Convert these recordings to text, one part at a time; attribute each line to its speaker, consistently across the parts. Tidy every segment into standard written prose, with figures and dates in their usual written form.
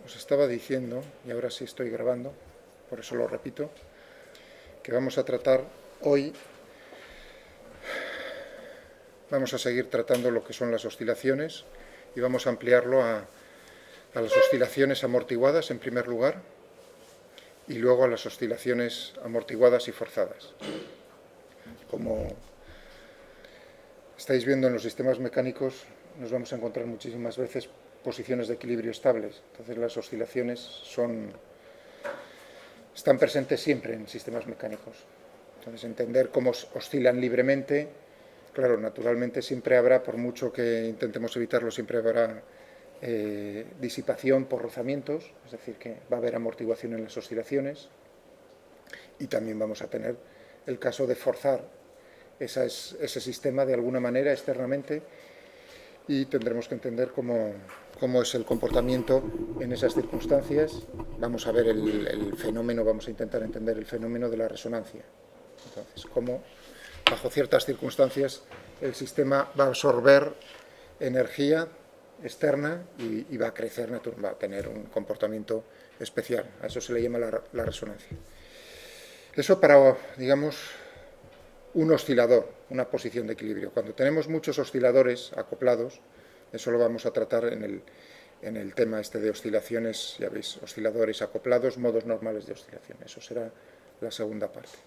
Speaker 1: os estaba diciendo, y ahora sí estoy grabando, por eso lo repito, que vamos a tratar hoy, vamos a seguir tratando lo que son las oscilaciones y vamos a ampliarlo a las oscilaciones amortiguadas en primer lugar y luego a las oscilaciones amortiguadas y forzadas. Como estáis viendo en los sistemas mecánicos, nos vamos a encontrar muchísimas veces posiciones de equilibrio estables. Entonces las oscilaciones están presentes siempre en sistemas mecánicos. Entonces entender cómo oscilan libremente, claro, naturalmente siempre habrá, por mucho que intentemos evitarlo, siempre habrá disipación por rozamientos, es decir, que va a haber amortiguación en las oscilaciones, y también vamos a tener el caso de forzar ese sistema de alguna manera externamente, y tendremos que entender cómo es el comportamiento en esas circunstancias. Vamos a ver el fenómeno, vamos a intentar entender el fenómeno de la resonancia. Entonces, cómo bajo ciertas circunstancias el sistema va a absorber energía externa y va a crecer, va a tener un comportamiento especial. A eso se le llama la resonancia. Eso para, digamos, un oscilador, una posición de equilibrio. Cuando tenemos muchos osciladores acoplados, eso lo vamos a tratar en el tema este de oscilaciones, ya veis, osciladores acoplados, modos normales de oscilación. Eso será la segunda parte.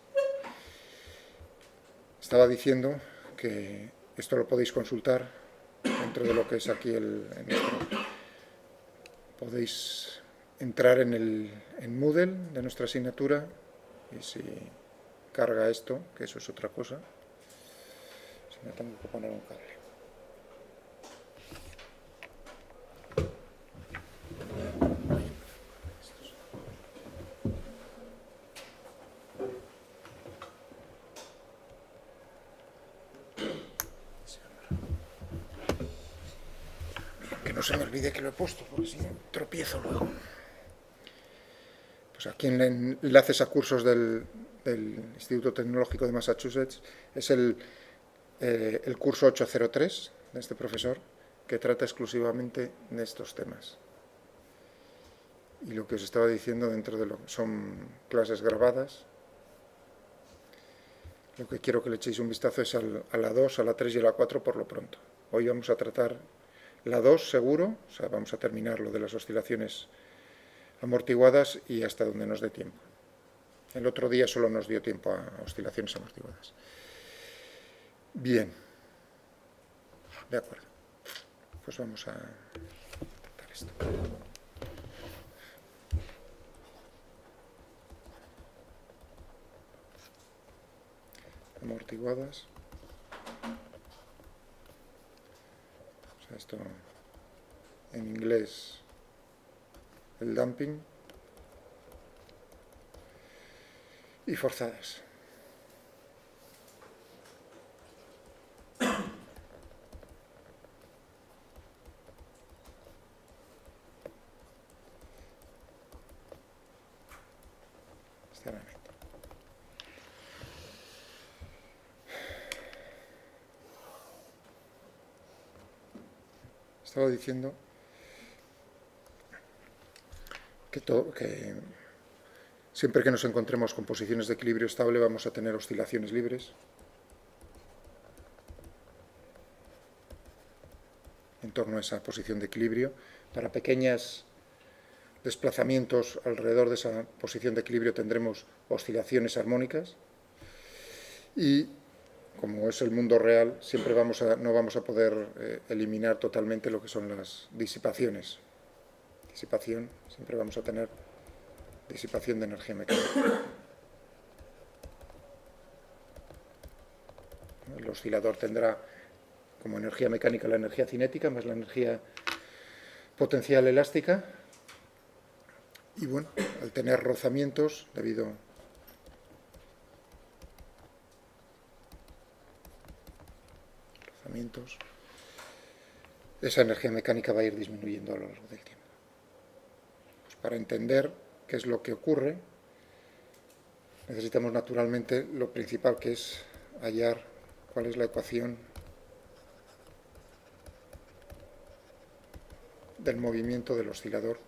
Speaker 1: Estaba diciendo que esto lo podéis consultar dentro de lo que es aquí podéis entrar en Moodle de nuestra asignatura, y si carga esto, que eso es otra cosa, si me tengo que poner un cable. Que no se me olvide que lo he puesto, porque si no tropiezo luego. Pues aquí en enlaces a cursos del Instituto Tecnológico de Massachusetts es el curso 803 de este profesor, que trata exclusivamente de estos temas. Y lo que os estaba diciendo, dentro de lo que son clases grabadas, lo que quiero que le echéis un vistazo es a la 2, a la 3 y a la 4 por lo pronto. Hoy vamos a tratar la 2 seguro, o sea, vamos a terminar lo de las oscilaciones amortiguadas y hasta donde nos dé tiempo. El otro día solo nos dio tiempo a oscilaciones amortiguadas. Bien, de acuerdo. Pues vamos a tratar esto. Amortiguadas. O sea, esto en inglés, el damping. Y forzadas. Externamente. Estaba diciendo que siempre que nos encontremos con posiciones de equilibrio estable vamos a tener oscilaciones libres en torno a esa posición de equilibrio. Para pequeños desplazamientos alrededor de esa posición de equilibrio tendremos oscilaciones armónicas, y como es el mundo real, siempre no vamos a poder eliminar totalmente lo que son las disipaciones. Disipación, siempre vamos a tener disipación de energía mecánica. El oscilador tendrá como energía mecánica la energía cinética más la energía potencial elástica, y bueno, al tener rozamientos debido esa energía mecánica va a ir disminuyendo a lo largo del tiempo. Pues para entender qué es lo que ocurre, necesitamos naturalmente lo principal, que es hallar cuál es la ecuación del movimiento del oscilador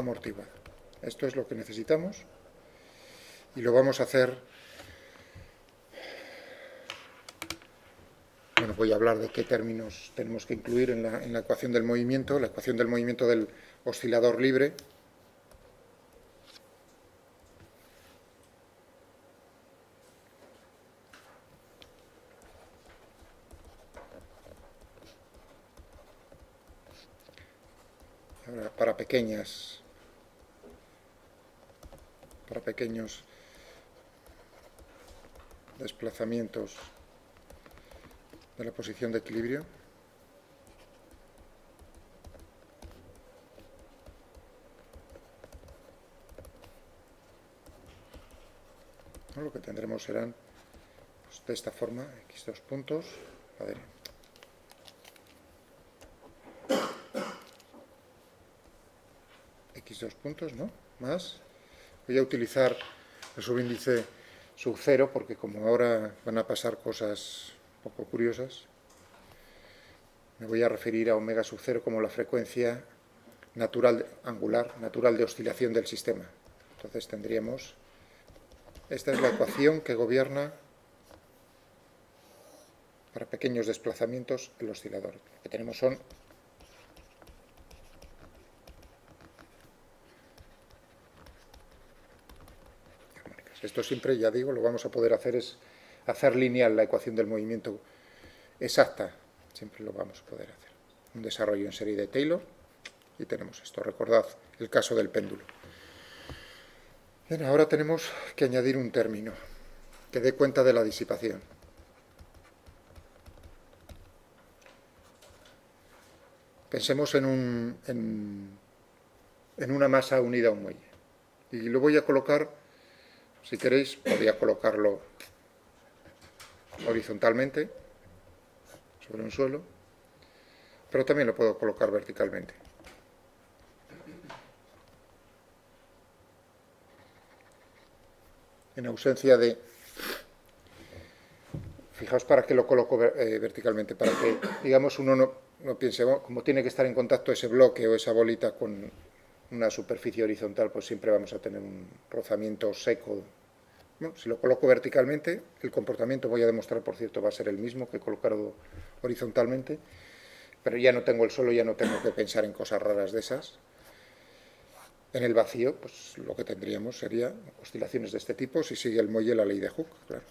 Speaker 1: amortiguado. Esto es lo que necesitamos y lo vamos a hacer. Bueno, voy a hablar de qué términos tenemos que incluir en la ecuación del movimiento del oscilador libre. Ahora, para pequeños desplazamientos de la posición de equilibrio. ¿No? Lo que tendremos serán pues, de esta forma, x2 puntos, x2 puntos, ¿no? Más. Voy a utilizar el subíndice sub 0 porque como ahora van a pasar cosas un poco curiosas, me voy a referir a omega sub 0 como la frecuencia natural, angular, natural de oscilación del sistema. Entonces tendríamos, esta es la ecuación que gobierna para pequeños desplazamientos el oscilador. Lo que tenemos son esto siempre, ya digo, lo vamos a poder hacer es hacer lineal la ecuación del movimiento exacta. Siempre lo vamos a poder hacer. Un desarrollo en serie de Taylor y tenemos esto. Recordad el caso del péndulo. Bien, ahora tenemos que añadir un término que dé cuenta de la disipación. Pensemos en una masa unida a un muelle. Y lo voy a colocar, si queréis, podría colocarlo horizontalmente sobre un suelo, pero también lo puedo colocar verticalmente. En ausencia de... Fijaos para qué lo coloco verticalmente, para que, digamos, uno no piense, oh, como tiene que estar en contacto ese bloque o esa bolita con una superficie horizontal, pues siempre vamos a tener un rozamiento seco. Bueno, si lo coloco verticalmente, el comportamiento, voy a demostrar, por cierto, va a ser el mismo que colocarlo horizontalmente, pero ya no tengo el suelo, ya no tengo que pensar en cosas raras de esas. En el vacío, pues lo que tendríamos sería oscilaciones de este tipo, si sigue el muelle la ley de Hooke, claro.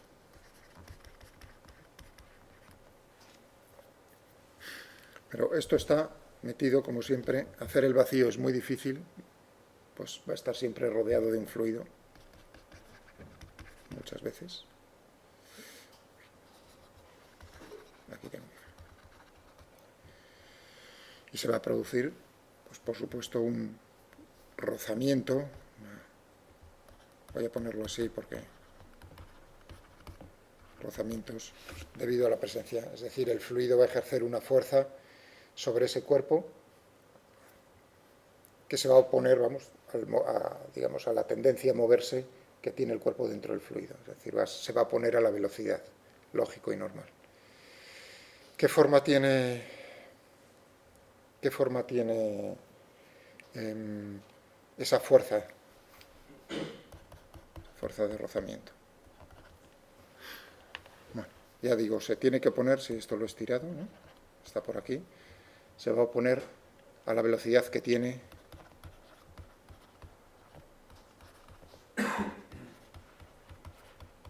Speaker 1: Pero esto está metido, como siempre, hacer el vacío es muy difícil, pues va a estar siempre rodeado de un fluido, muchas veces. Aquí tengo. Y se va a producir, pues por supuesto, un rozamiento. Voy a ponerlo así porque rozamientos debido a la presencia, es decir, el fluido va a ejercer una fuerza sobre ese cuerpo que se va a oponer, vamos, digamos, a la tendencia a moverse que tiene el cuerpo dentro del fluido, es decir, se va a oponer a la velocidad, lógico y normal. ¿Qué forma tiene esa fuerza de rozamiento? Bueno, ya digo, se tiene que oponer, si esto lo he estirado, ¿no? Está por aquí, se va a oponer a la velocidad que tiene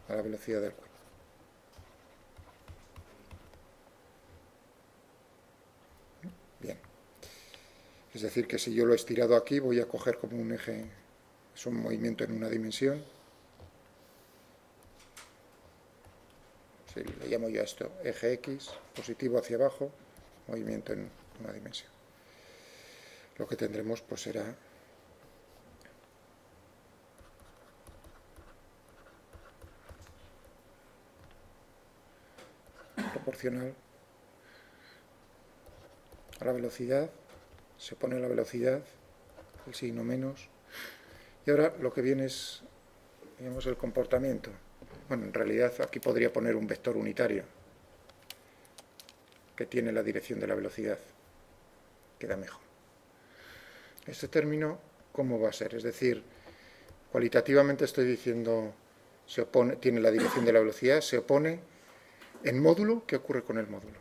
Speaker 1: a la velocidad del cuerpo. Bien. Es decir, que si yo lo he estirado aquí, voy a coger como un eje, es un movimiento en una dimensión. Sí, le llamo yo a esto eje X, positivo hacia abajo, movimiento en una dimensión. Lo que tendremos pues será proporcional a la velocidad, se pone la velocidad, el signo menos, y ahora lo que viene es, digamos, el comportamiento. Bueno, en realidad aquí podría poner un vector unitario que tiene la dirección de la velocidad, queda mejor. Este término cómo va a ser. Es decir, cualitativamente estoy diciendo, se opone, tiene la dirección de la velocidad, se opone en módulo. ¿Qué ocurre con el módulo?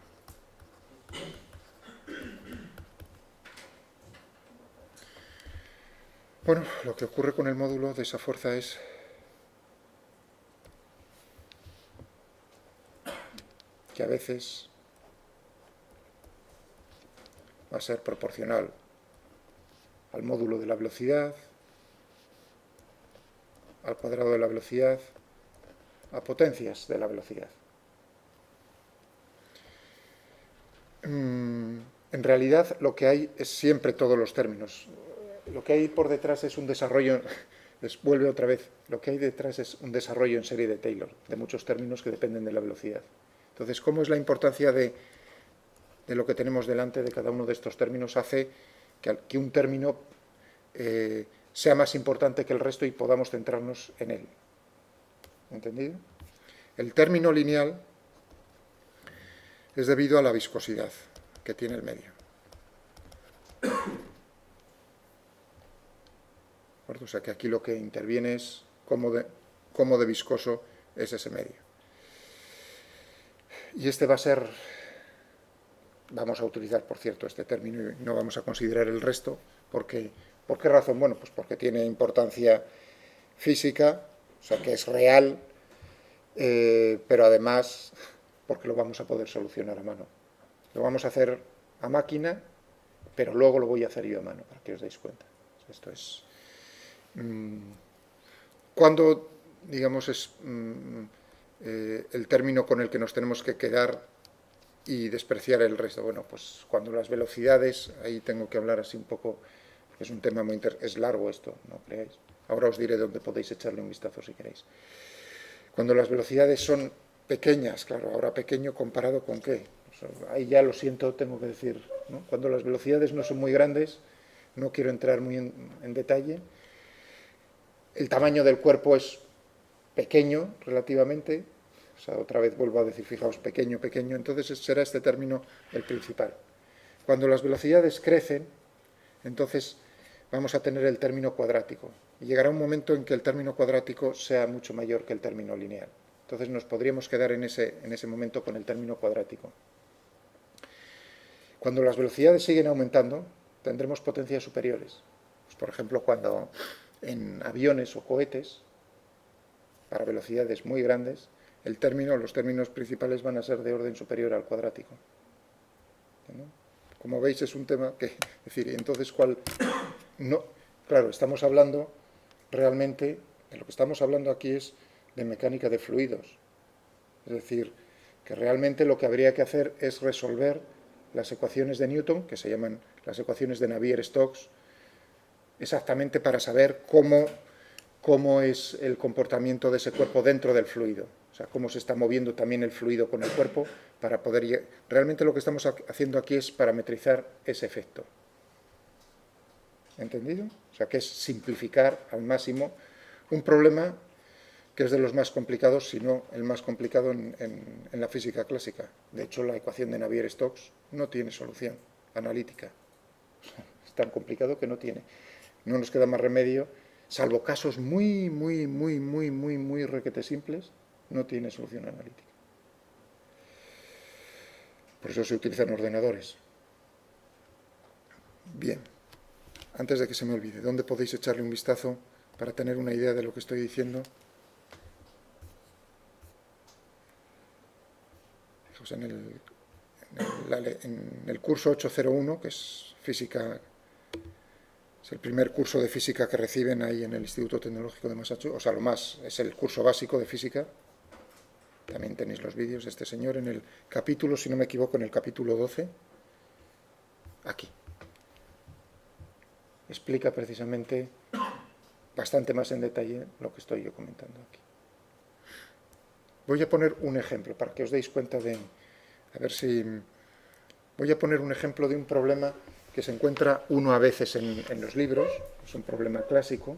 Speaker 1: Bueno, lo que ocurre con el módulo de esa fuerza es que a veces va a ser proporcional al módulo de la velocidad, al cuadrado de la velocidad, a potencias de la velocidad. En realidad lo que hay es siempre todos los términos. Lo que hay por detrás es un desarrollo, vuelve otra vez, lo que hay detrás es un desarrollo en serie de Taylor, de muchos términos que dependen de la velocidad. Entonces, ¿cómo es la importancia de lo que tenemos delante de cada uno de estos términos? Hace que un término sea más importante que el resto y podamos centrarnos en él. ¿Entendido? El término lineal es debido a la viscosidad que tiene el medio. O sea que aquí lo que interviene es cómo de viscoso es ese medio. Y este va a ser, vamos a utilizar, por cierto, este término y no vamos a considerar el resto, porque, ¿por qué razón? Bueno, pues porque tiene importancia física, o sea que es real, pero además porque lo vamos a poder solucionar a mano. Lo vamos a hacer a máquina, pero luego lo voy a hacer yo a mano, para que os deis cuenta. Esto es... ¿Cuándo, digamos, es el término con el que nos tenemos que quedar y despreciar el resto? Bueno, pues cuando las velocidades, ahí tengo que hablar así un poco, es un tema muy es largo esto, no creáis. Ahora os diré dónde podéis echarle un vistazo si queréis. Cuando las velocidades son pequeñas, claro, ahora pequeño comparado con qué. Ahí ya lo siento, tengo que decir, ¿no? Cuando las velocidades no son muy grandes, no quiero entrar muy en detalle. El tamaño del cuerpo es pequeño relativamente, o sea, otra vez vuelvo a decir, fijaos, pequeño, pequeño, entonces será este término el principal. Cuando las velocidades crecen, entonces vamos a tener el término cuadrático, y llegará un momento en que el término cuadrático sea mucho mayor que el término lineal. Entonces nos podríamos quedar en ese momento con el término cuadrático. Cuando las velocidades siguen aumentando, tendremos potencias superiores. Pues, por ejemplo, cuando en aviones o cohetes, para velocidades muy grandes, los términos principales van a ser de orden superior al cuadrático. ¿No? Como veis, es un tema que... Es decir, entonces, ¿cuál? No, claro, estamos hablando realmente... De lo que estamos hablando aquí es de mecánica de fluidos. Es decir, que realmente lo que habría que hacer es resolver las ecuaciones de Newton, que se llaman las ecuaciones de Navier-Stokes, exactamente para saber cómo es el comportamiento de ese cuerpo dentro del fluido. O sea, cómo se está moviendo también el fluido con el cuerpo para poder... Realmente lo que estamos haciendo aquí es parametrizar ese efecto. ¿Entendido? O sea, que es simplificar al máximo un problema que es de los más complicados, si no el más complicado en la física clásica. De hecho, la ecuación de Navier-Stokes no tiene solución analítica. Es tan complicado que no tiene. No nos queda más remedio, salvo casos muy requete simples, no tiene solución analítica. Por eso se utilizan ordenadores. Bien, antes de que se me olvide, ¿dónde podéis echarle un vistazo para tener una idea de lo que estoy diciendo? Fijaos en el curso 801, que es física... Es el primer curso de física que reciben ahí en el Instituto Tecnológico de Massachusetts, o sea, es el curso básico de física. También tenéis los vídeos de este señor en el capítulo, si no me equivoco, en el capítulo 12. Aquí. Explica precisamente bastante más en detalle lo que estoy yo comentando aquí. Voy a poner un ejemplo para que os deis cuenta de... A ver si... Voy a poner un ejemplo de un problema que se encuentra uno a veces en los libros, es un problema clásico,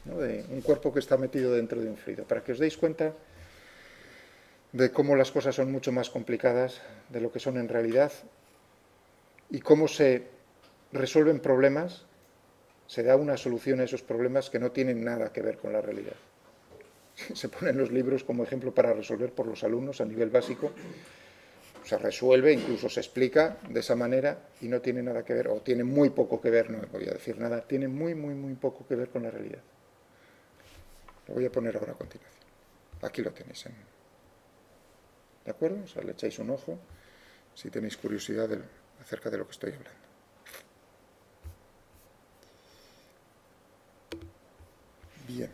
Speaker 1: ¿no? De un cuerpo que está metido dentro de un fluido, para que os deis cuenta de cómo las cosas son mucho más complicadas de lo que son en realidad y cómo se resuelven problemas se da una solución a esos problemas que no tienen nada que ver con la realidad. Se ponen los libros como ejemplo para resolver por los alumnos a nivel básico, se resuelve, incluso se explica de esa manera y no tiene nada que ver, o tiene muy poco que ver, no voy a decir nada, tiene muy, muy, muy poco que ver con la realidad. Lo voy a poner ahora a continuación. Aquí lo tenéis. ¿De acuerdo? O sea, le echáis un ojo si tenéis curiosidad acerca de lo que estoy hablando. Bien.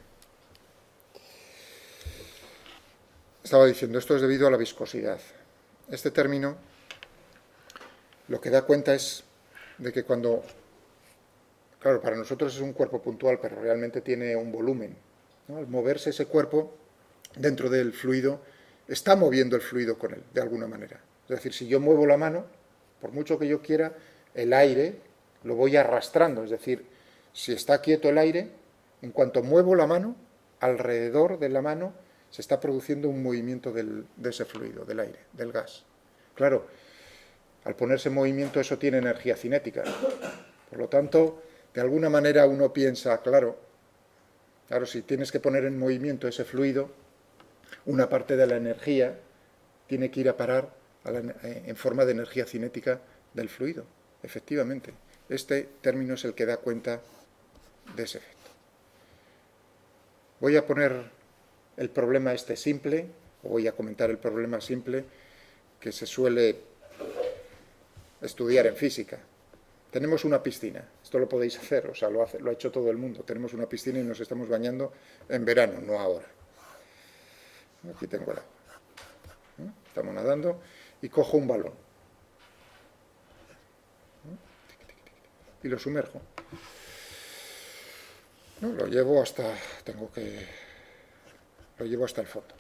Speaker 1: Estaba diciendo, esto es debido a la viscosidad. Este término lo que da cuenta es de que cuando, claro, para nosotros es un cuerpo puntual, pero realmente tiene un volumen, ¿no? Al moverse ese cuerpo dentro del fluido, está moviendo el fluido con él, de alguna manera. Es decir, si yo muevo la mano, por mucho que yo quiera, el aire lo voy arrastrando. Es decir, si está quieto el aire, en cuanto muevo la mano, alrededor de la mano se está produciendo un movimiento de ese fluido, del aire, del gas. Claro, al ponerse en movimiento eso tiene energía cinética. Por lo tanto, de alguna manera uno piensa, claro, si tienes que poner en movimiento ese fluido, una parte de la energía tiene que ir a parar en forma de energía cinética del fluido. Efectivamente, este término es el que da cuenta de ese efecto. Voy a poner el problema este simple, o voy a comentar el problema simple que se suele estudiar en física. Tenemos una piscina, esto lo podéis hacer, o sea, lo ha hecho todo el mundo. Tenemos una piscina y nos estamos bañando en verano, no ahora. Aquí tengo el agua. Estamos nadando y cojo un balón. Y lo sumerjo. ¿No? Lo llevo hasta el fondo.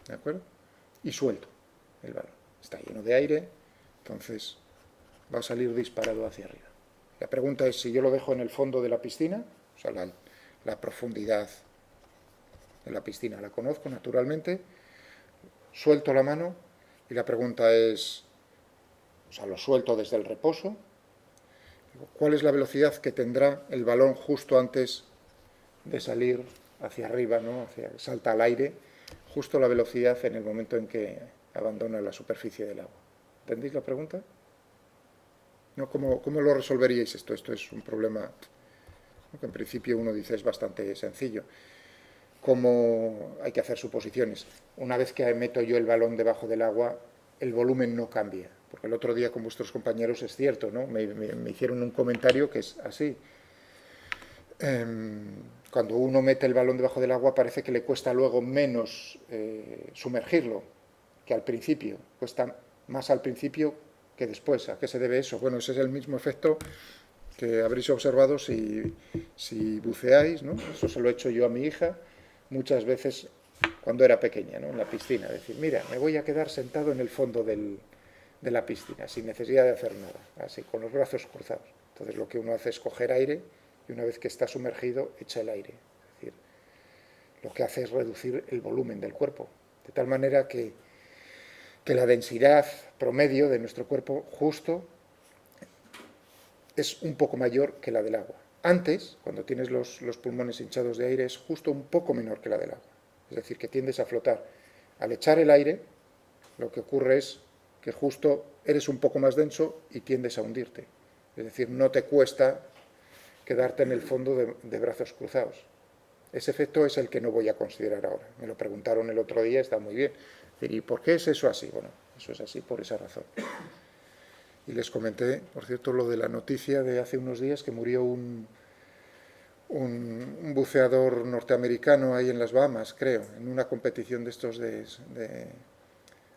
Speaker 1: ¿De acuerdo? Y suelto el balón. Está lleno de aire, entonces va a salir disparado hacia arriba. La pregunta es si yo lo dejo en el fondo de la piscina, o sea, la profundidad de la piscina la conozco naturalmente, suelto la mano y la pregunta es, o sea, lo suelto desde el reposo, ¿cuál es la velocidad que tendrá el balón justo antes de salir hacia arriba, ¿no? Salta al aire, justo la velocidad en el momento en que abandona la superficie del agua? ¿Entendéis la pregunta? ¿No? ¿Cómo lo resolveríais esto? Esto es un problema, ¿no?, que en principio uno dice es bastante sencillo. ¿Cómo hay que hacer suposiciones? Una vez que meto yo el balón debajo del agua, el volumen no cambia. Porque el otro día con vuestros compañeros es cierto, ¿no? Me hicieron un comentario que es así. Cuando uno mete el balón debajo del agua parece que le cuesta luego menos sumergirlo que al principio. Cuesta más al principio que después. ¿A qué se debe eso? Bueno, ese es el mismo efecto que habréis observado si buceáis, ¿no? Eso se lo he hecho yo a mi hija muchas veces cuando era pequeña, ¿no? En la piscina. Decir, mira, me voy a quedar sentado en el fondo de la piscina, sin necesidad de hacer nada, así, con los brazos cruzados. Entonces lo que uno hace es coger aire y una vez que está sumergido, echa el aire. Es decir, lo que hace es reducir el volumen del cuerpo, de tal manera que la densidad promedio de nuestro cuerpo justo es un poco mayor que la del agua. Antes, cuando tienes los pulmones hinchados de aire, es justo un poco menor que la del agua. Es decir, que tiendes a flotar. Al echar el aire, lo que ocurre es que justo eres un poco más denso y tiendes a hundirte. Es decir, no te cuesta quedarte en el fondo de brazos cruzados. Ese efecto es el que no voy a considerar ahora. Me lo preguntaron el otro día, está muy bien. ¿Y por qué es eso así? Bueno, eso es así por esa razón. Y les comenté, por cierto, lo de la noticia de hace unos días que murió un buceador norteamericano ahí en las Bahamas, creo, en una competición de estos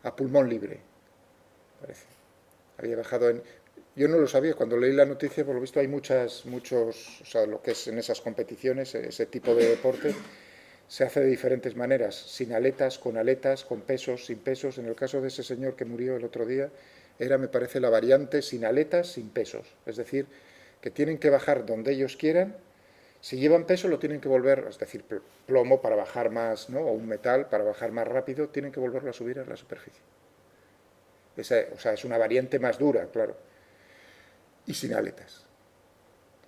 Speaker 1: a pulmón libre, parece. Había bajado en... Yo no lo sabía, cuando leí la noticia, por lo visto hay muchos, o sea, lo que es en esas competiciones, ese tipo de deporte, se hace de diferentes maneras, sin aletas, con pesos, sin pesos. En el caso de ese señor que murió el otro día, era, me parece, la variante sin aletas, sin pesos. Es decir, que tienen que bajar donde ellos quieran. Si llevan peso, lo tienen que volver, es decir, plomo para bajar más, ¿no?, o un metal para bajar más rápido, tienen que volverlo a subir a la superficie. O sea, es una variante más dura, claro. Y sin aletas.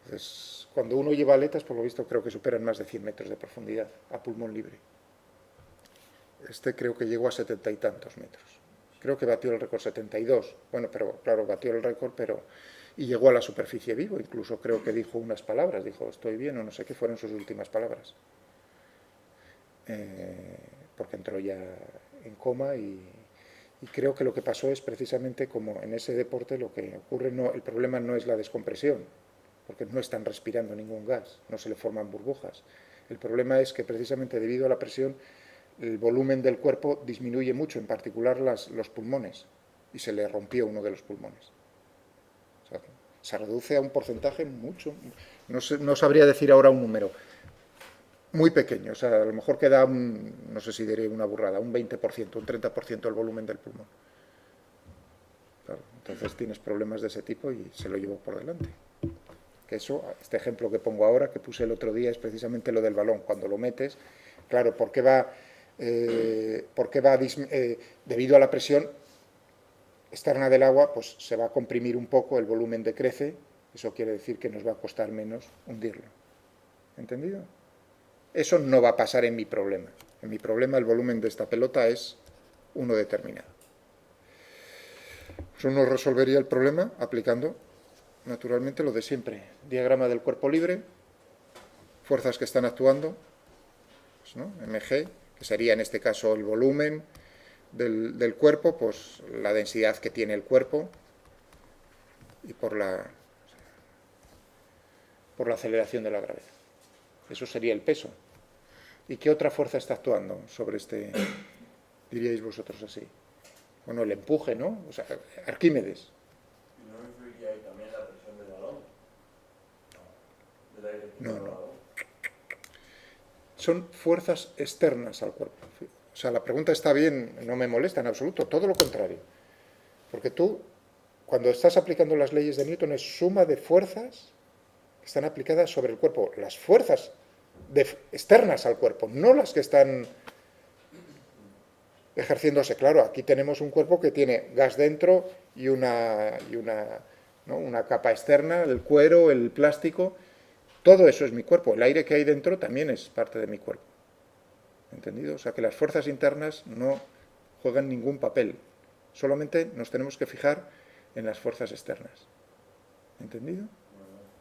Speaker 1: Entonces, cuando uno lleva aletas, por lo visto, creo que superan más de 100 metros de profundidad a pulmón libre. Este creo que llegó a 70 y tantos metros. Creo que batió el récord 72. Bueno, pero claro, batió el récord, pero... Y llegó a la superficie vivo, incluso creo que dijo unas palabras, dijo, estoy bien, o no sé qué fueron sus últimas palabras. Porque entró ya en coma y creo que lo que pasó es precisamente como en ese deporte lo que ocurre, no, el problema no es la descompresión, porque no están respirando ningún gas, no se le forman burbujas. El problema es que precisamente debido a la presión el volumen del cuerpo disminuye mucho, en particular los pulmones, y se le rompió uno de los pulmones. O sea, se reduce a un porcentaje mucho, no sabría decir ahora un número, muy pequeño, o sea, a lo mejor queda no sé si diré una burrada, un 20%, un 30% del volumen del pulmón. Claro, entonces tienes problemas de ese tipo y se lo llevo por delante. Que eso, este ejemplo que pongo ahora, que puse el otro día, es precisamente lo del balón. Cuando lo metes, claro, debido a la presión externa del agua, pues se va a comprimir un poco, el volumen decrece, eso quiere decir que nos va a costar menos hundirlo. ¿Entendido? Eso no va a pasar en mi problema. En mi problema el volumen de esta pelota es uno determinado. Eso nos resolvería el problema aplicando, naturalmente, lo de siempre. Diagrama del cuerpo libre, fuerzas que están actuando, pues, ¿no? mg, que sería en este caso el volumen del cuerpo, pues la densidad que tiene el cuerpo y por la aceleración de la gravedad. Eso sería el peso. ¿Y qué otra fuerza está actuando sobre este, diríais vosotros así? Bueno, el empuje, ¿no? O sea, Arquímedes.
Speaker 2: ¿Y no influiría ahí también la presión del balón? Del aire
Speaker 1: No,
Speaker 2: del
Speaker 1: no.
Speaker 2: balón.
Speaker 1: Son fuerzas externas al cuerpo. O sea, la pregunta está bien, no me molesta en absoluto, todo lo contrario. Porque tú, cuando estás aplicando las leyes de Newton, es suma de fuerzas que están aplicadas sobre el cuerpo. Las fuerzas externas al cuerpo, no las que están ejerciéndose. Claro, aquí tenemos un cuerpo que tiene gas dentro y ¿no? una capa externa, el cuero, el plástico. Todo eso es mi cuerpo. El aire que hay dentro también es parte de mi cuerpo. ¿Entendido? O sea que las fuerzas internas no juegan ningún papel. Solamente nos tenemos que fijar en las fuerzas externas. ¿Entendido?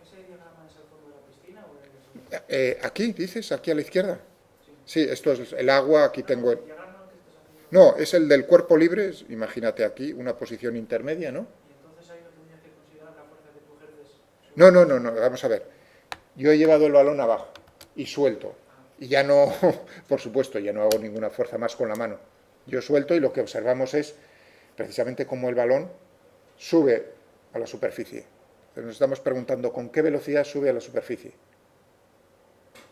Speaker 3: ¿Ese diagrama es el fondo de la piscina o el...?
Speaker 1: Aquí, dices, aquí a la izquierda. Sí, esto es el agua, aquí tengo...
Speaker 3: ¿El diagrama que estás haciendo?
Speaker 1: No, es el del cuerpo libre, imagínate aquí, una posición intermedia, ¿no?
Speaker 3: Y entonces ahí no tendrías que considerar la fuerza que tú ejerces.
Speaker 1: No, vamos a ver. Yo he llevado el balón abajo y suelto. Y ya no, por supuesto, ya no hago ninguna fuerza más con la mano. Yo suelto y lo que observamos es precisamente cómo el balón sube a la superficie. Entonces nos estamos preguntando con qué velocidad sube a la superficie.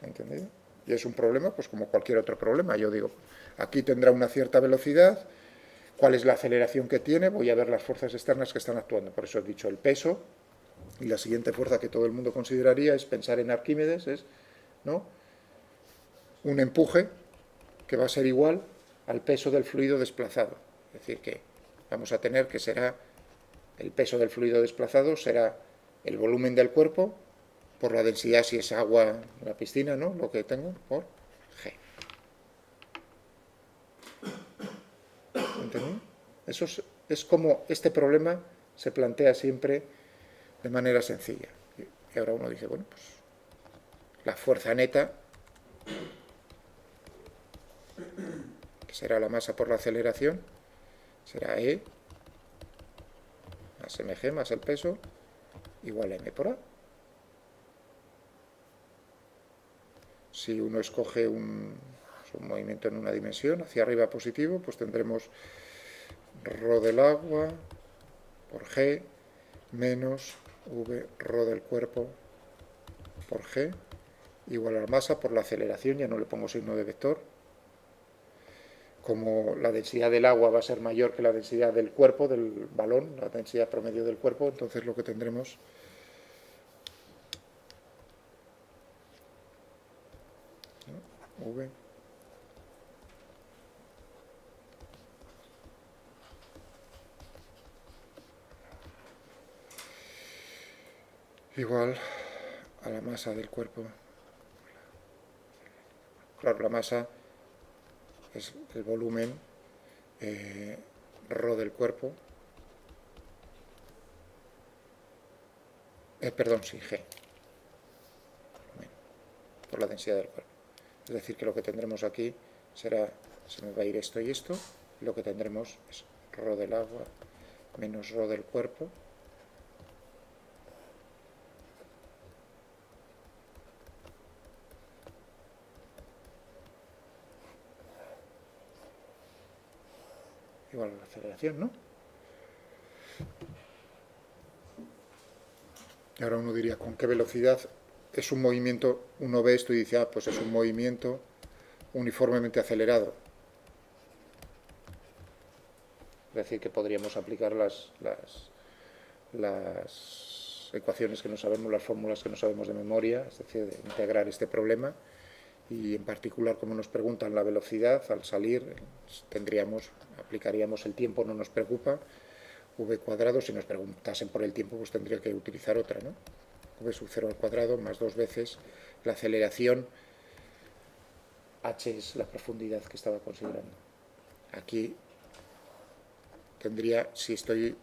Speaker 1: ¿Entendido? Y es un problema, pues como cualquier otro problema. Yo digo, aquí tendrá una cierta velocidad, cuál es la aceleración que tiene, voy a ver las fuerzas externas que están actuando. Por eso he dicho el peso, y la siguiente fuerza que todo el mundo consideraría es pensar en Arquímedes, es, ¿no?, un empuje que va a ser igual al peso del fluido desplazado. Es decir, que vamos a tener que será el peso del fluido desplazado, será el volumen del cuerpo por la densidad, si es agua en la piscina, ¿no?, lo que tengo, por G. ¿Entendido? Eso es como este problema se plantea siempre de manera sencilla. Y ahora uno dice, bueno, pues la fuerza neta, que será la masa por la aceleración, será E más mg más el peso igual a m por a. Si uno escoge un movimiento en una dimensión, hacia arriba positivo, pues tendremos ρ del agua por g menos v ρ del cuerpo por g igual a la masa por la aceleración, ya no le pongo signo de vector. Como la densidad del agua va a ser mayor que la densidad del cuerpo, del balón, la densidad promedio del cuerpo, entonces lo que tendremos V igual a la masa del cuerpo. Claro, la masa es el volumen ρ del cuerpo, perdón, sí, G, por la densidad del cuerpo. Es decir, que lo que tendremos aquí será, se me va a ir esto y esto, y lo que tendremos es ρ del agua menos ρ del cuerpo, igual a la aceleración, ¿no? Y ahora uno diría, ¿con qué velocidad es un movimiento? Uno ve esto y dice, pues es un movimiento uniformemente acelerado. Es decir, que podríamos aplicar las ecuaciones que no sabemos, las fórmulas que no sabemos de memoria, es decir, de integrar este problema. Y en particular, como nos preguntan la velocidad, al salir aplicaríamos el tiempo, no nos preocupa, v cuadrado. Si nos preguntasen por el tiempo, pues tendría que utilizar otra, ¿no? V sub 0 al cuadrado más 2 veces la aceleración, h es la profundidad que estaba considerando. Aquí tendría, si estoy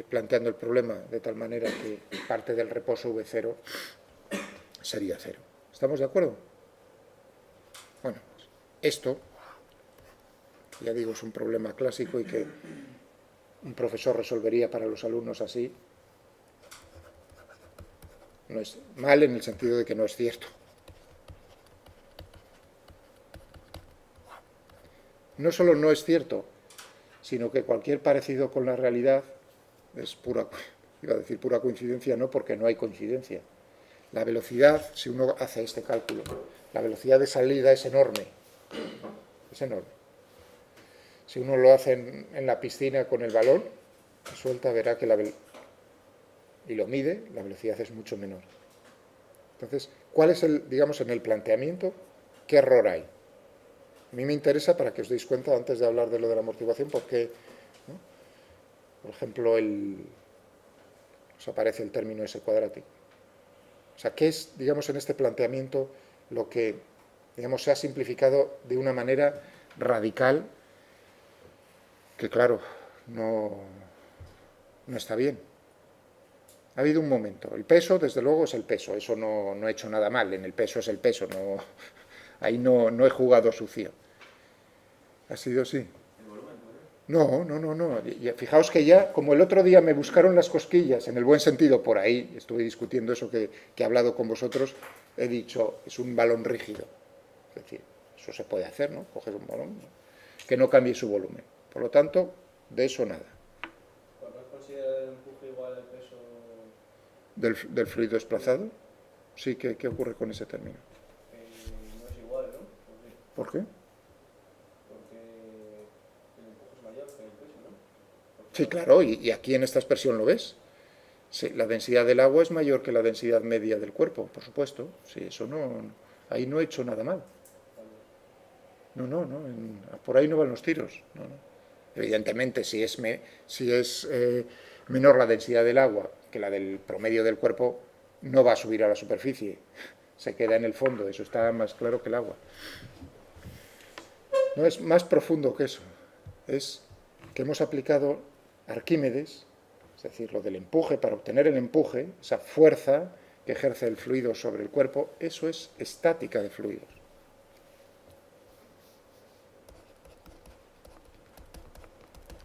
Speaker 1: planteando el problema de tal manera que parte del reposo v0 sería 0. ¿Estamos de acuerdo? Bueno, pues esto, ya digo, es un problema clásico y que un profesor resolvería para los alumnos así. No es mal en el sentido de que no es cierto. No solo no es cierto, sino que cualquier parecido con la realidad es pura, iba a decir pura coincidencia, no, porque no hay coincidencia. La velocidad, si uno hace este cálculo, la velocidad de salida es enorme. Es enorme. Si uno lo hace en la piscina con el balón, suelta, verá que y lo mide, la velocidad es mucho menor. Entonces, ¿cuál es digamos, en el planteamiento, qué error hay? A mí me interesa, para que os deis cuenta, antes de hablar de lo de la amortiguación, porque, ¿no? Por ejemplo, os aparece el término S cuadrático. O sea, ¿qué es, digamos, en este planteamiento lo que, digamos, se ha simplificado de una manera radical que, claro, no está bien? Ha habido un momento. El peso, desde luego, es el peso. Eso no he hecho nada mal. En el peso es el peso. Ahí no he jugado sucio. Ha sido así. No. Fijaos que ya, como el otro día me buscaron las cosquillas, en el buen sentido, por ahí, estuve discutiendo eso que he hablado con vosotros, he dicho, es un balón rígido. Es decir, eso se puede hacer, ¿no? Coges un balón, ¿no? Que no cambie su volumen. Por lo tanto, de eso nada.
Speaker 2: ¿Cuándo considera el empuje igual al peso
Speaker 1: ¿Del fluido desplazado? Sí, ¿qué ocurre con ese término?
Speaker 2: no es igual, ¿no?
Speaker 1: ¿Por qué?
Speaker 2: Porque el empuje es mayor que el peso, ¿no?
Speaker 1: Sí, claro, y aquí en esta expresión lo ves. Sí, la densidad del agua es mayor que la densidad media del cuerpo, por supuesto. Sí, eso ahí no he hecho nada mal. No, por ahí no van los tiros. No. Evidentemente, si es menor la densidad del agua que la del promedio del cuerpo, no va a subir a la superficie, se queda en el fondo, eso está más claro que el agua. No es más profundo que eso, es que hemos aplicado Arquímedes, es decir, lo del empuje, para obtener el empuje, esa fuerza que ejerce el fluido sobre el cuerpo, eso es estática de fluidos.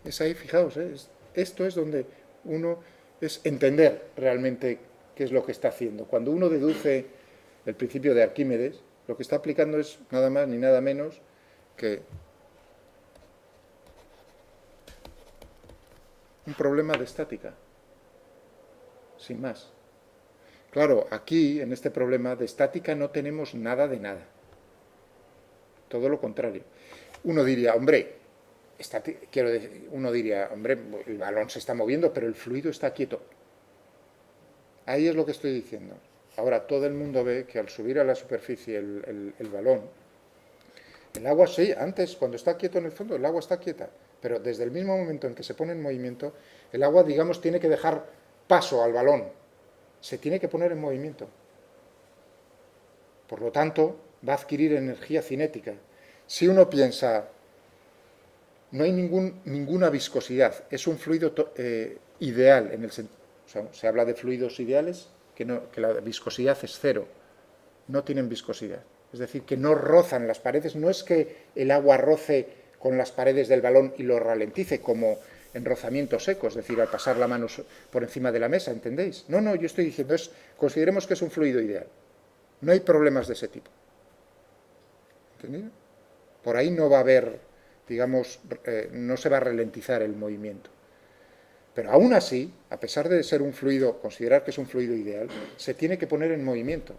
Speaker 1: Es ahí, fijaos, esto es donde uno es entender realmente qué es lo que está haciendo. Cuando uno deduce el principio de Arquímedes, lo que está aplicando es nada más ni nada menos que un problema de estática, sin más. Claro, aquí, en este problema de estática, no tenemos nada de nada. Todo lo contrario. Uno diría, hombre, el balón se está moviendo, pero el fluido está quieto. Ahí es lo que estoy diciendo. Ahora, todo el mundo ve que al subir a la superficie el balón, el agua sí, antes, cuando está quieto en el fondo, el agua está quieta, pero desde el mismo momento en que se pone en movimiento, el agua, digamos, tiene que dejar paso al balón. se tiene que poner en movimiento. Por lo tanto, va a adquirir energía cinética. Si uno piensa, no hay ninguna viscosidad, es un fluido ideal, o sea, se habla de fluidos ideales, que la viscosidad es cero, no tienen viscosidad. Es decir, que no rozan las paredes, no es que el agua roce con las paredes del balón y lo ralentice como en rozamiento seco, es decir, al pasar la mano por encima de la mesa, ¿entendéis? No, yo estoy diciendo, consideremos que es un fluido ideal. No hay problemas de ese tipo. ¿Entendido? Por ahí no va a haber, digamos, no se va a ralentizar el movimiento. Pero aún así, a pesar de ser un fluido, considerar que es un fluido ideal, se tiene que poner en movimiento.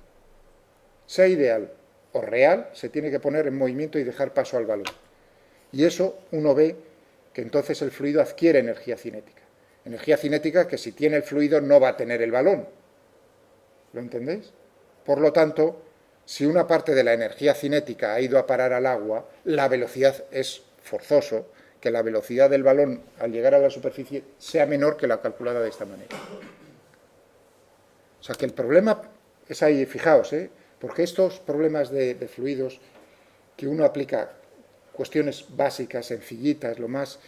Speaker 1: Sea ideal o real, se tiene que poner en movimiento y dejar paso al balón. Y eso uno ve que entonces el fluido adquiere energía cinética. Energía cinética que si tiene el fluido no va a tener el balón. ¿Lo entendéis? Por lo tanto, si una parte de la energía cinética ha ido a parar al agua, la velocidad es forzoso que la velocidad del balón al llegar a la superficie sea menor que la calculada de esta manera. O sea que el problema es ahí, fijaos, porque estos problemas de fluidos que uno aplica cuestiones básicas, sencillitas, lo más,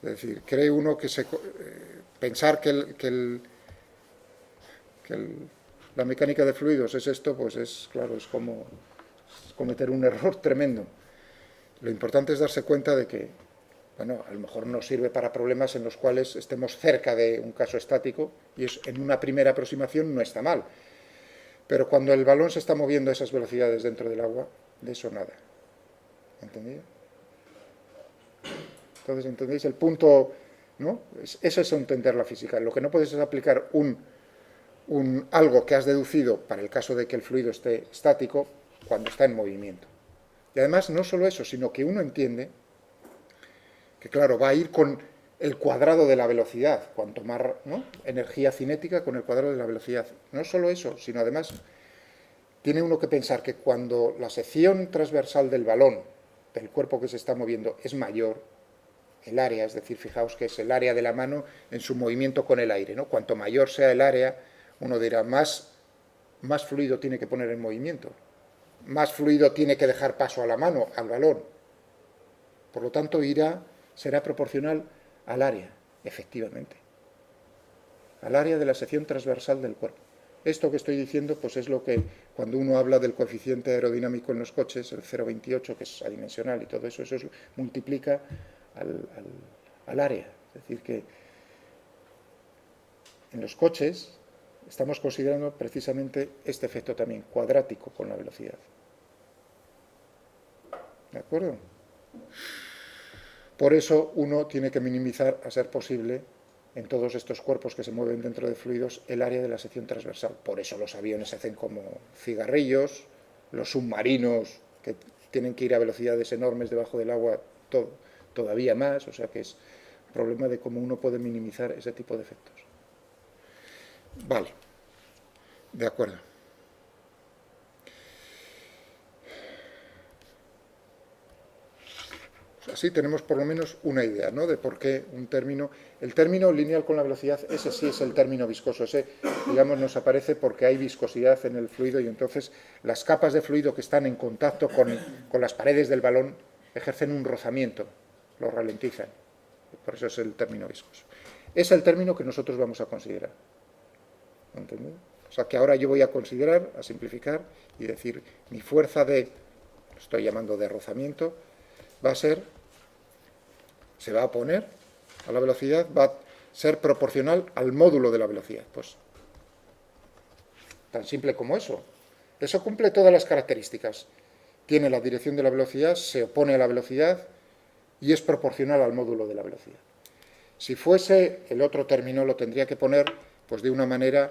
Speaker 1: es decir, cree uno que pensar que la mecánica de fluidos es esto, pues es, claro, es como cometer un error tremendo. Lo importante es darse cuenta de que, bueno, a lo mejor nos sirve para problemas en los cuales estemos cerca de un caso estático y en una primera aproximación no está mal. Pero cuando el balón se está moviendo a esas velocidades dentro del agua, de eso nada. ¿Entendido? Entonces, ¿entendéis? El punto, ¿no? Eso es entender la física. Lo que no puedes es aplicar algo que has deducido para el caso de que el fluido esté estático cuando está en movimiento. Y además, no solo eso, sino que uno entiende que, claro, va a ir con el cuadrado de la velocidad, cuanto más, ¿no?, energía cinética con el cuadrado de la velocidad. No solo eso, sino además tiene uno que pensar que cuando la sección transversal del balón, del cuerpo que se está moviendo, es mayor, el área, es decir, fijaos que es el área de la mano en su movimiento con el aire, ¿no? Cuanto mayor sea el área, uno dirá, más fluido tiene que poner en movimiento, más fluido tiene que dejar paso a la mano, al balón. Por lo tanto, será proporcional al área, efectivamente, al área de la sección transversal del cuerpo. Esto que estoy diciendo, pues es lo que, cuando uno habla del coeficiente aerodinámico en los coches, el 0,28, que es adimensional y todo eso, multiplica al área. Es decir, que en los coches estamos considerando precisamente este efecto también, cuadrático con la velocidad. ¿De acuerdo? Por eso uno tiene que minimizar, a ser posible, en todos estos cuerpos que se mueven dentro de fluidos, el área de la sección transversal. Por eso los aviones se hacen como cigarrillos, los submarinos que tienen que ir a velocidades enormes debajo del agua todavía más, o sea que es un problema de cómo uno puede minimizar ese tipo de efectos. Vale, de acuerdo. Así tenemos por lo menos una idea, ¿no?, de por qué el término lineal con la velocidad, ese sí es el término viscoso, ese, digamos, nos aparece porque hay viscosidad en el fluido y entonces las capas de fluido que están en contacto con las paredes del balón ejercen un rozamiento, lo ralentizan, por eso es el término viscoso. Es el término que nosotros vamos a considerar, ¿entendido? O sea que ahora yo voy a considerar, a simplificar y decir, mi fuerza lo estoy llamando de rozamiento, se va a oponer a la velocidad, va a ser proporcional al módulo de la velocidad. Pues tan simple como eso. Eso cumple todas las características. Tiene la dirección de la velocidad, se opone a la velocidad y es proporcional al módulo de la velocidad. Si fuese el otro término, lo tendría que poner pues de una manera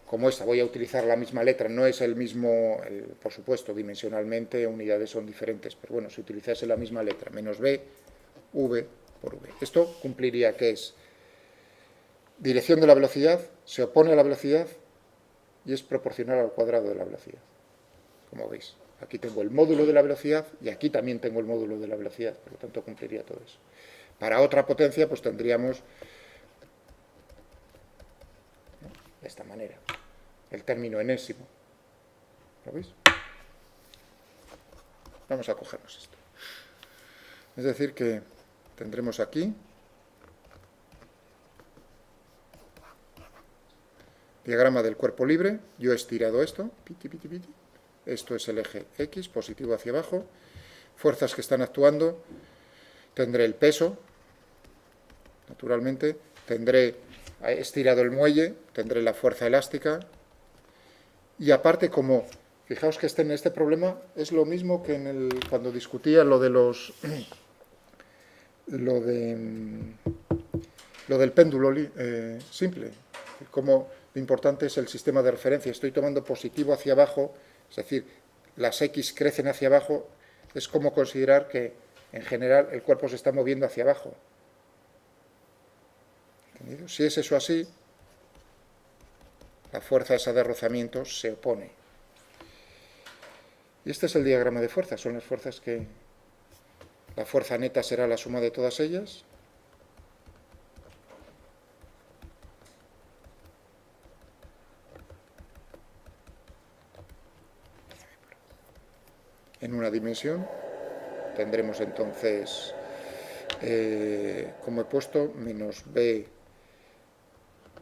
Speaker 1: como esta. Voy a utilizar la misma letra, no es el mismo, por supuesto, dimensionalmente, unidades son diferentes, pero bueno, si utilizase la misma letra, menos b, v por v. Esto cumpliría que es dirección de la velocidad, se opone a la velocidad y es proporcional al cuadrado de la velocidad. Como veis, aquí tengo el módulo de la velocidad y aquí también tengo el módulo de la velocidad, por lo tanto cumpliría todo eso. Para otra potencia, pues tendríamos de esta manera, el término enésimo. ¿Lo veis? Vamos a cogernos esto. Es decir que tendremos aquí diagrama del cuerpo libre. Yo he estirado esto, piti, piti, piti. Esto es el eje X, positivo hacia abajo. Fuerzas que están actuando. Tendré el peso, naturalmente. Tendré estirado el muelle, tendré la fuerza elástica. Y aparte, como, fijaos que en este problema es lo mismo que cuando discutía lo del péndulo simple. Como lo importante es el sistema de referencia. Estoy tomando positivo hacia abajo, es decir, las X crecen hacia abajo, es como considerar que en general el cuerpo se está moviendo hacia abajo. ¿Entendido? Si es eso así, la fuerza esa de rozamiento se opone. Y este es el diagrama de fuerzas, son las fuerzas que... La fuerza neta será la suma de todas ellas. En una dimensión tendremos entonces, como he puesto, menos B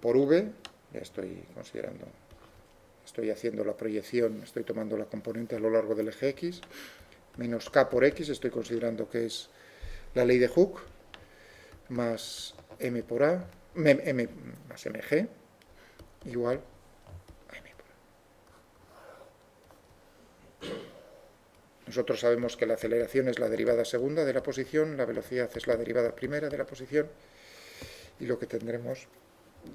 Speaker 1: por V, ya estoy considerando, estoy haciendo la proyección, estoy tomando la componente a lo largo del eje X, menos K por X, estoy considerando que es la ley de Hooke, más M por A, M más MG, igual a M por A. Nosotros sabemos que la aceleración es la derivada segunda de la posición, la velocidad es la derivada primera de la posición, y lo que tendremos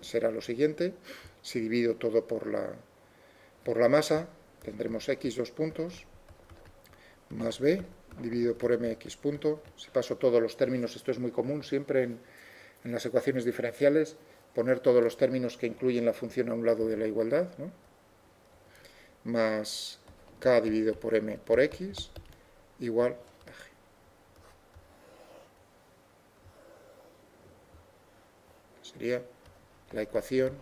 Speaker 1: será lo siguiente. Si divido todo por la masa, tendremos X 2 puntos, más B, dividido por MX punto. Si paso todos los términos, esto es muy común siempre en las ecuaciones diferenciales, poner todos los términos que incluyen la función a un lado de la igualdad, ¿no? Más K dividido por M por X, igual a G. Sería la ecuación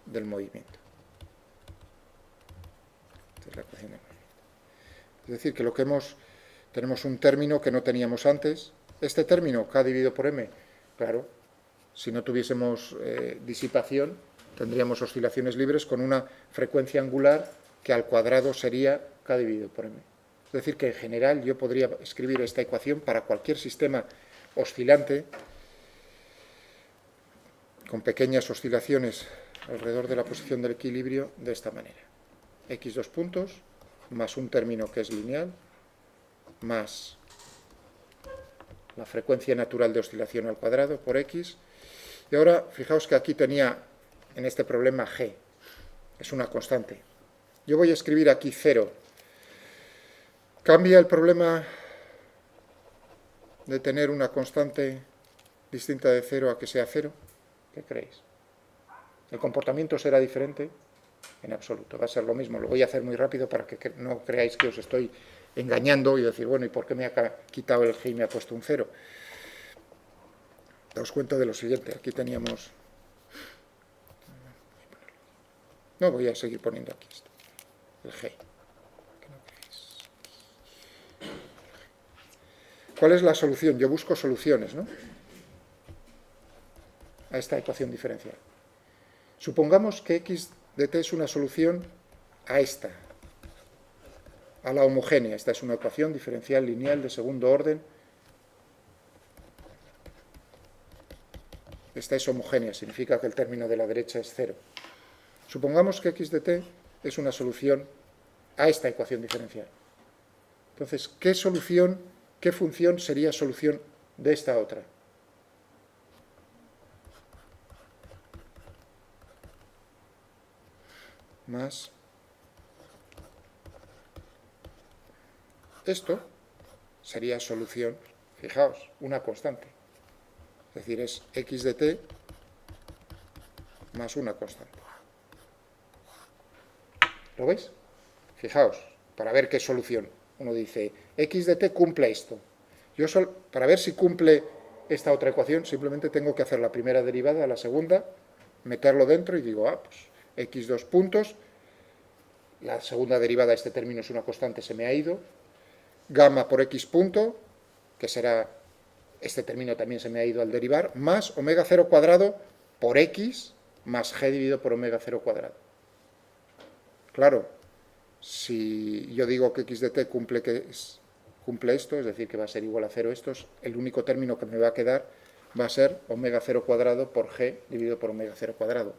Speaker 1: del movimiento. Esta es la ecuación del movimiento. Es decir, que tenemos un término que no teníamos antes. Este término, K dividido por M, claro, si no tuviésemos disipación, tendríamos oscilaciones libres con una frecuencia angular que al cuadrado sería K dividido por M. Es decir, que en general yo podría escribir esta ecuación para cualquier sistema oscilante con pequeñas oscilaciones alrededor de la posición del equilibrio de esta manera. X 2 puntos, más un término que es lineal, más la frecuencia natural de oscilación al cuadrado por X. Y ahora, fijaos que aquí tenía en este problema G, es una constante. Yo voy a escribir aquí 0. ¿Cambia el problema de tener una constante distinta de 0 a que sea 0? ¿Qué creéis? ¿El comportamiento será diferente? En absoluto, va a ser lo mismo. Lo voy a hacer muy rápido para que no creáis que os estoy engañando y decir, bueno, ¿y por qué me ha quitado el G y me ha puesto un 0? Daos cuenta de lo siguiente, aquí teníamos... No, voy a seguir poniendo aquí esto, el G. ¿Cuál es la solución? Yo busco soluciones, ¿no?, a esta ecuación diferencial. Supongamos que x de t es una solución a esta, a la homogénea. Esta es una ecuación diferencial lineal de segundo orden. Esta es homogénea, significa que el término de la derecha es 0. Supongamos que x de t es una solución a esta ecuación diferencial. Entonces, ¿qué solución, qué función sería solución de esta otra? Más esto sería solución, fijaos, una constante. Es decir, es x de t más una constante. ¿Lo veis? Fijaos, para ver qué solución. Uno dice, x de t cumple esto. Yo para ver si cumple esta otra ecuación, simplemente tengo que hacer la primera derivada, la segunda, meterlo dentro y digo, pues x 2 puntos, la segunda derivada de este término es una constante, se me ha ido, gamma por x punto, que será, este término también se me ha ido al derivar, más omega 0 cuadrado por x más g dividido por omega 0 cuadrado. Claro, si yo digo que x de t cumple esto, es decir, que va a ser igual a 0 estos, el único término que me va a quedar va a ser omega 0 cuadrado por g dividido por omega 0 cuadrado,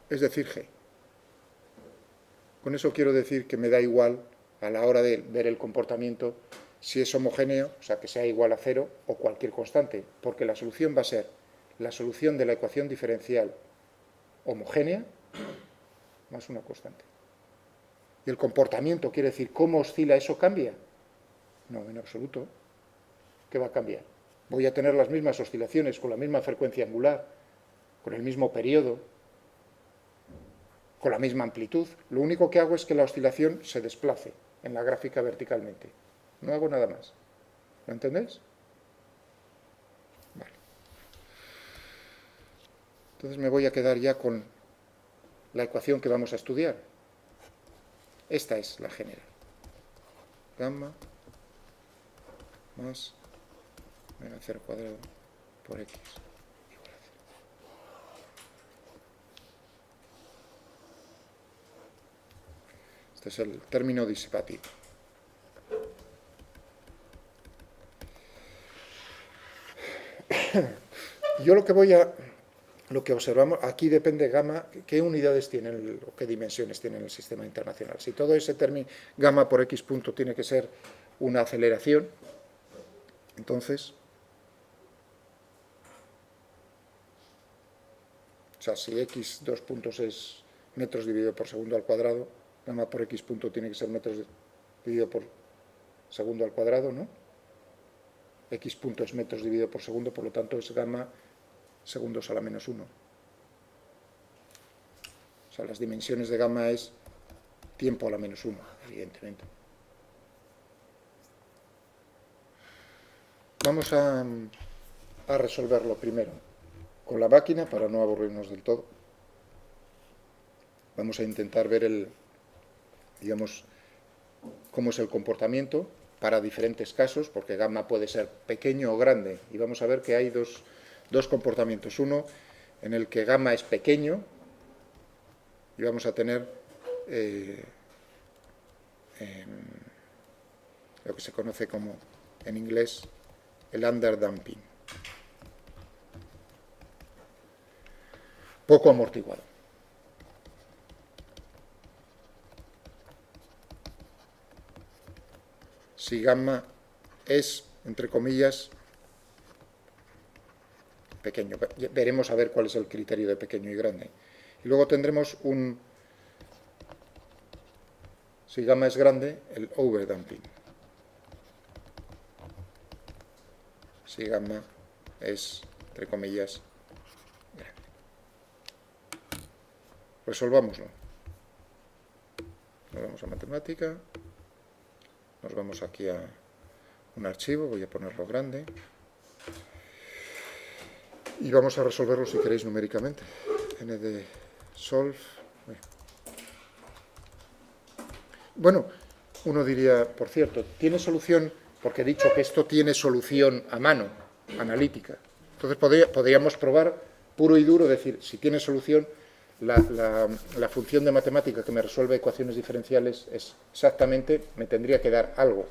Speaker 1: es decir, g. Con eso quiero decir que me da igual a la hora de ver el comportamiento si es homogéneo, o sea, que sea igual a 0 o cualquier constante, porque la solución va a ser la solución de la ecuación diferencial homogénea más una constante. Y el comportamiento quiere decir cómo oscila, ¿eso cambia? No, en absoluto. ¿Qué va a cambiar? Voy a tener las mismas oscilaciones con la misma frecuencia angular, con el mismo periodo, con la misma amplitud. Lo único que hago es que la oscilación se desplace en la gráfica verticalmente. No hago nada más. ¿Lo entendéis? Vale. Entonces me voy a quedar ya con la ecuación que vamos a estudiar. Esta es la general. Gamma más omega 0 cuadrado por x igual a 0. Este es el término disipativo. Yo lo que observamos, aquí depende gamma, qué unidades tienen o qué dimensiones tiene el sistema internacional. Si todo ese término gamma por x punto tiene que ser una aceleración, entonces, o sea, si x 2 puntos es metros dividido por segundo al cuadrado, gamma por x punto tiene que ser metros dividido por segundo al cuadrado, ¿no? X punto es metros dividido por segundo, por lo tanto es gamma segundos a la menos 1. O sea, las dimensiones de gamma es tiempo a la menos 1, evidentemente. Vamos a resolverlo primero con la máquina para no aburrirnos del todo. Vamos a intentar ver digamos, cómo es el comportamiento para diferentes casos, porque gamma puede ser pequeño o grande, y vamos a ver que hay dos comportamientos. Uno en el que gamma es pequeño, y vamos a tener lo que se conoce como, en inglés, el underdamping. Poco amortiguado. Si gamma es, entre comillas, pequeño. Veremos a ver cuál es el criterio de pequeño y grande. Y luego tendremos si gamma es grande, el overdamping. Si gamma es, entre comillas, grande. Resolvámoslo. Nos vamos a matemática. Nos vamos aquí a un archivo, voy a ponerlo grande. Y vamos a resolverlo, si queréis, numéricamente. N de solve. Bueno, uno diría, por cierto, ¿tiene solución? Porque he dicho que esto tiene solución a mano, analítica. Entonces podríamos probar puro y duro, decir, si tiene solución, la función de matemática que me resuelve ecuaciones diferenciales es exactamente, me tendría que dar algo.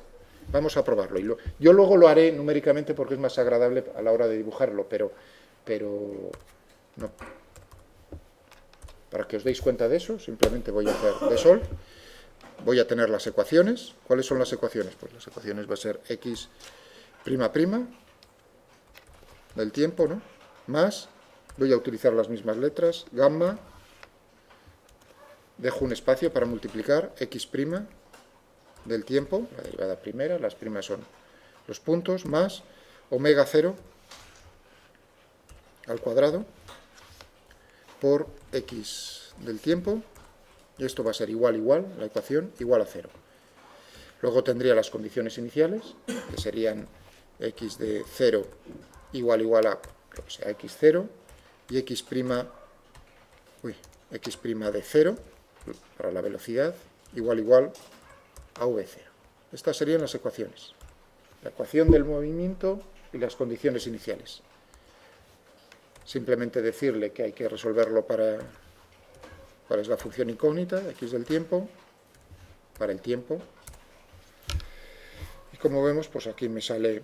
Speaker 1: Vamos a probarlo. Yo luego lo haré numéricamente porque es más agradable a la hora de dibujarlo, pero no. Para que os deis cuenta de eso, simplemente voy a hacer de sol. Voy a tener las ecuaciones. ¿Cuáles son las ecuaciones? Pues las ecuaciones va a ser x prima prima del tiempo, ¿no? Más, voy a utilizar las mismas letras, gamma, dejo un espacio para multiplicar, x prima del tiempo, la derivada primera, las primas son los puntos, más omega 0 al cuadrado por x del tiempo, y esto va a ser igual, la ecuación, igual a 0. Luego tendría las condiciones iniciales, que serían x de 0 igual a, lo que sea, x0, y x' x' de 0 para la velocidad igual a v0. Estas serían las ecuaciones. La ecuación del movimiento y las condiciones iniciales. Simplemente decirle que hay que resolverlo para cuál es la función incógnita, x del tiempo, para el tiempo. Y como vemos, pues aquí me sale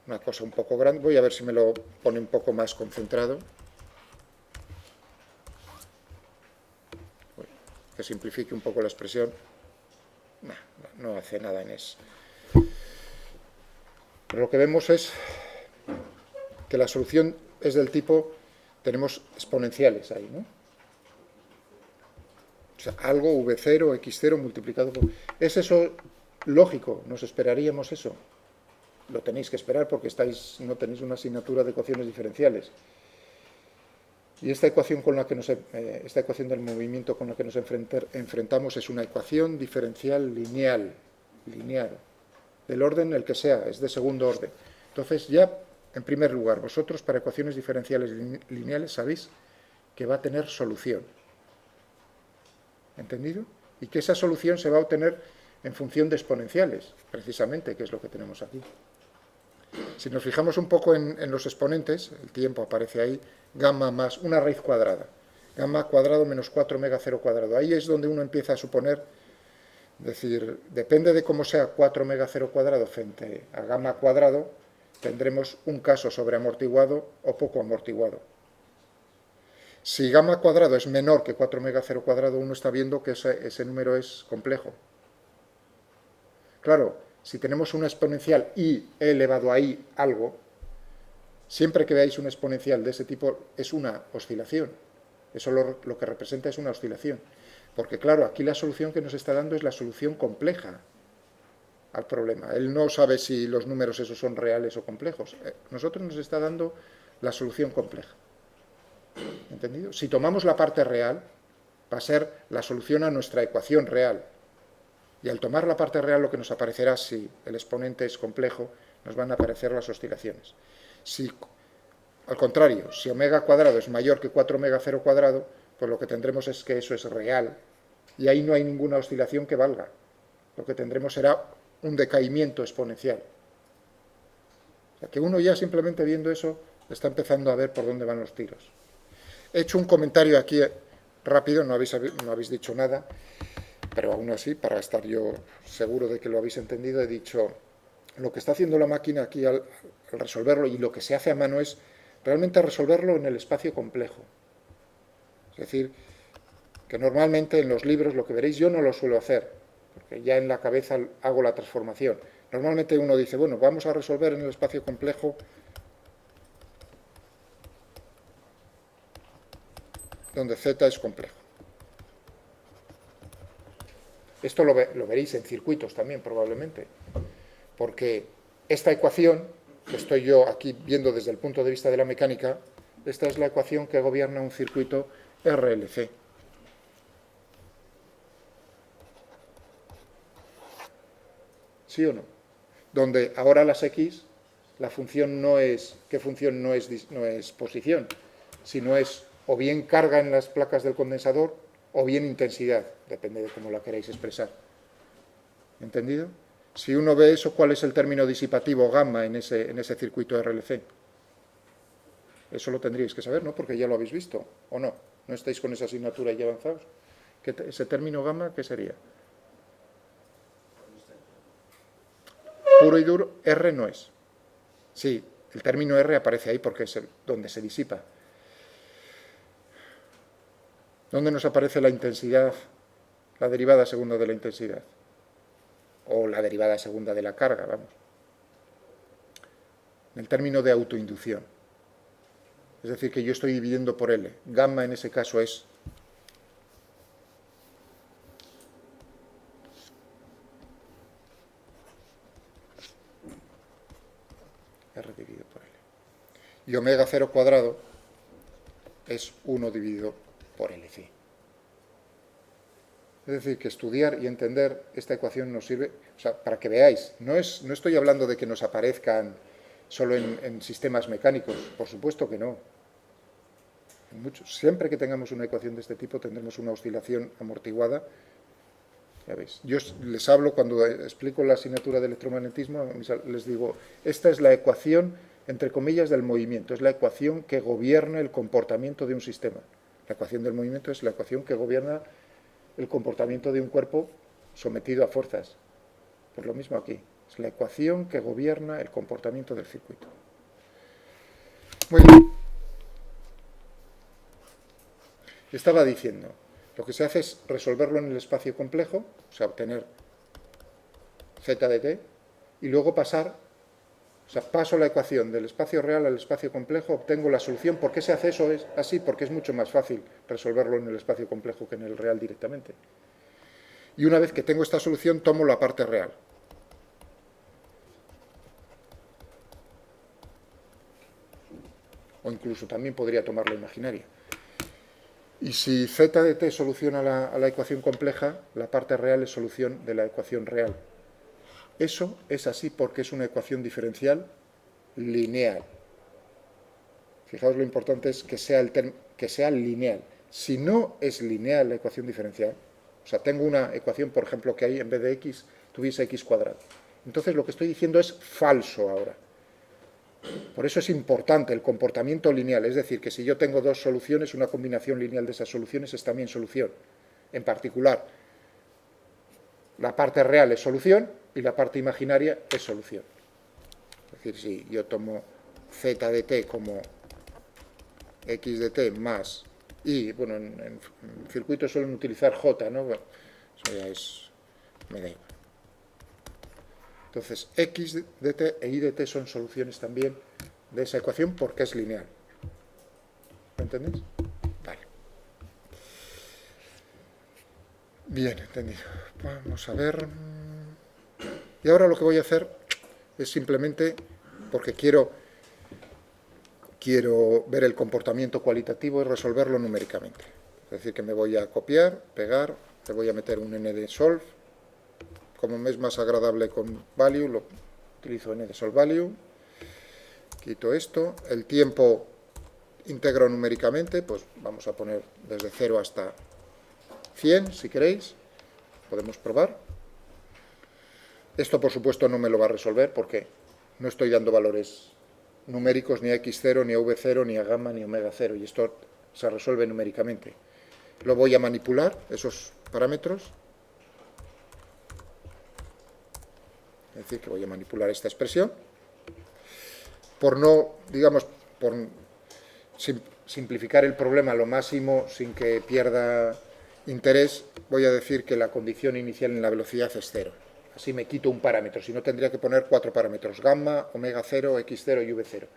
Speaker 1: una cosa un poco grande. Voy a ver si me lo pone un poco más concentrado. Que simplifique un poco la expresión. No hace nada en eso. Pero lo que vemos es que la solución es del tipo, tenemos exponenciales ahí, ¿no? O sea, algo v0, x0 multiplicado por... ¿Es eso lógico? ¿Nos esperaríamos eso? Lo tenéis que esperar porque no tenéis una asignatura de ecuaciones diferenciales. Y esta ecuación esta ecuación del movimiento con la que nos enfrentamos es una ecuación diferencial lineal, del orden el que sea, es de segundo orden. Entonces ya, en primer lugar, vosotros para ecuaciones diferenciales lineales sabéis que va a tener solución. ¿Entendido? Y que esa solución se va a obtener en función de exponenciales, precisamente, que es lo que tenemos aquí. Si nos fijamos un poco en los exponentes, el tiempo aparece ahí, gamma más una raíz cuadrada, gamma cuadrado menos 4 omega 0 cuadrado. Ahí es donde uno empieza a suponer, es decir, depende de cómo sea 4 omega 0 cuadrado frente a gamma cuadrado, tendremos un caso sobreamortiguado o poco amortiguado. Si gamma cuadrado es menor que 4 omega 0 cuadrado, uno está viendo que ese número es complejo. Claro, si tenemos una exponencial y he elevado ahí algo, siempre que veáis una exponencial de ese tipo es una oscilación. Eso lo que representa es una oscilación. Porque claro, aquí la solución que nos está dando es la solución compleja al problema. Él no sabe si los números esos son reales o complejos. Nosotros nos está dando la solución compleja. ¿Entendido? Si tomamos la parte real, va a ser la solución a nuestra ecuación real. Y al tomar la parte real lo que nos aparecerá, si el exponente es complejo, nos van a aparecer las oscilaciones. Si, al contrario, si omega cuadrado es mayor que 4 omega 0 cuadrado, pues lo que tendremos es que eso es real, y ahí no hay ninguna oscilación que valga. Lo que tendremos será un decaimiento exponencial. O sea, que uno ya simplemente viendo eso está empezando a ver por dónde van los tiros. He hecho un comentario aquí rápido, no habéis dicho nada, pero aún así, para estar yo seguro de que lo habéis entendido, he dicho, lo que está haciendo la máquina aquí al resolverlo, y lo que se hace a mano es realmente resolverlo en el espacio complejo. Es decir, que normalmente en los libros, lo que veréis, yo no lo suelo hacer, porque ya en la cabeza hago la transformación. Normalmente uno dice, bueno, vamos a resolver en el espacio complejo donde z es complejo. Esto lo veréis en circuitos también, probablemente, porque esta ecuación, que estoy yo aquí viendo desde el punto de vista de la mecánica, esta es la ecuación que gobierna un circuito RLC. ¿Sí o no? Donde ahora las X, la función no es, ¿qué función no es posición? Sino es o bien carga en las placas del condensador o bien intensidad, depende de cómo la queráis expresar. ¿Entendido? Si uno ve eso, ¿cuál es el término disipativo gamma en ese circuito RLC? Eso lo tendríais que saber, ¿no? Porque ya lo habéis visto, ¿o no? ¿No estáis con esa asignatura ya avanzados? ¿Ese término gamma qué sería? Puro y duro, R no es. Sí, el término R aparece ahí porque es donde se disipa. ¿Dónde nos aparece la intensidad, la derivada segunda de la intensidad? O la derivada segunda de la carga, vamos. En el término de autoinducción. Es decir, que yo estoy dividiendo por L. Gamma en ese caso es R dividido por L. Y omega 0 cuadrado es 1 dividido por LC. Es decir, que estudiar y entender esta ecuación nos sirve, o sea, para que veáis, no estoy hablando de que nos aparezcan solo en sistemas mecánicos, por supuesto que no. Siempre que tengamos una ecuación de este tipo tendremos una oscilación amortiguada. Ya veis, yo les hablo cuando explico la asignatura de electromagnetismo, les digo, esta es la ecuación, entre comillas, del movimiento, es la ecuación que gobierna el comportamiento de un sistema. La ecuación del movimiento es la ecuación que gobierna el comportamiento de un cuerpo sometido a fuerzas. Pues lo mismo aquí, es la ecuación que gobierna el comportamiento del circuito. Muy bien. Estaba diciendo, lo que se hace es resolverlo en el espacio complejo, o sea, obtener z de t, y luego pasar, o sea, paso la ecuación del espacio real al espacio complejo, obtengo la solución. ¿Por qué se hace eso? Es así, porque es mucho más fácil resolverlo en el espacio complejo que en el real directamente. Y una vez que tengo esta solución, tomo la parte real. O incluso también podría tomar la imaginaria. Y si z de t soluciona a la ecuación compleja, la parte real es solución de la ecuación real. Eso es así porque es una ecuación diferencial lineal. Fijaos, lo importante es que sea lineal. Si no es lineal la ecuación diferencial, o sea, tengo una ecuación, por ejemplo, que ahí en vez de x tuviese x cuadrado. Entonces lo que estoy diciendo es falso ahora. Por eso es importante el comportamiento lineal, es decir, que si yo tengo dos soluciones, una combinación lineal de esas soluciones es también solución. En particular, la parte real es solución y la parte imaginaria es solución. Es decir, si yo tomo z de t como x de t más y, bueno, en circuitos suelen utilizar j, ¿no? Bueno, eso ya es, me da igual. Entonces, x de t e y de t son soluciones también de esa ecuación porque es lineal. ¿Lo entendéis? Vale. Bien, entendido. Vamos a ver. Y ahora lo que voy a hacer es simplemente, porque quiero ver el comportamiento cualitativo y resolverlo numéricamente. Es decir, que me voy a copiar, pegar, le voy a meter un n de solve. Como me es más agradable con value, lo utilizo n de solve value. Quito esto. El tiempo integro numéricamente, pues vamos a poner desde 0 hasta 100, si queréis. Podemos probar. Esto, por supuesto, no me lo va a resolver porque no estoy dando valores numéricos ni a x0, ni a v0, ni a gamma, ni a omega 0. Y esto se resuelve numéricamente. Lo voy a manipular, esos parámetros. Es decir, que voy a manipular esta expresión. Por no, digamos, por simplificar el problema a lo máximo sin que pierda interés, voy a decir que la condición inicial en la velocidad es 0. Así me quito un parámetro, si no tendría que poner 4 parámetros, gamma, omega 0, x0 y v0.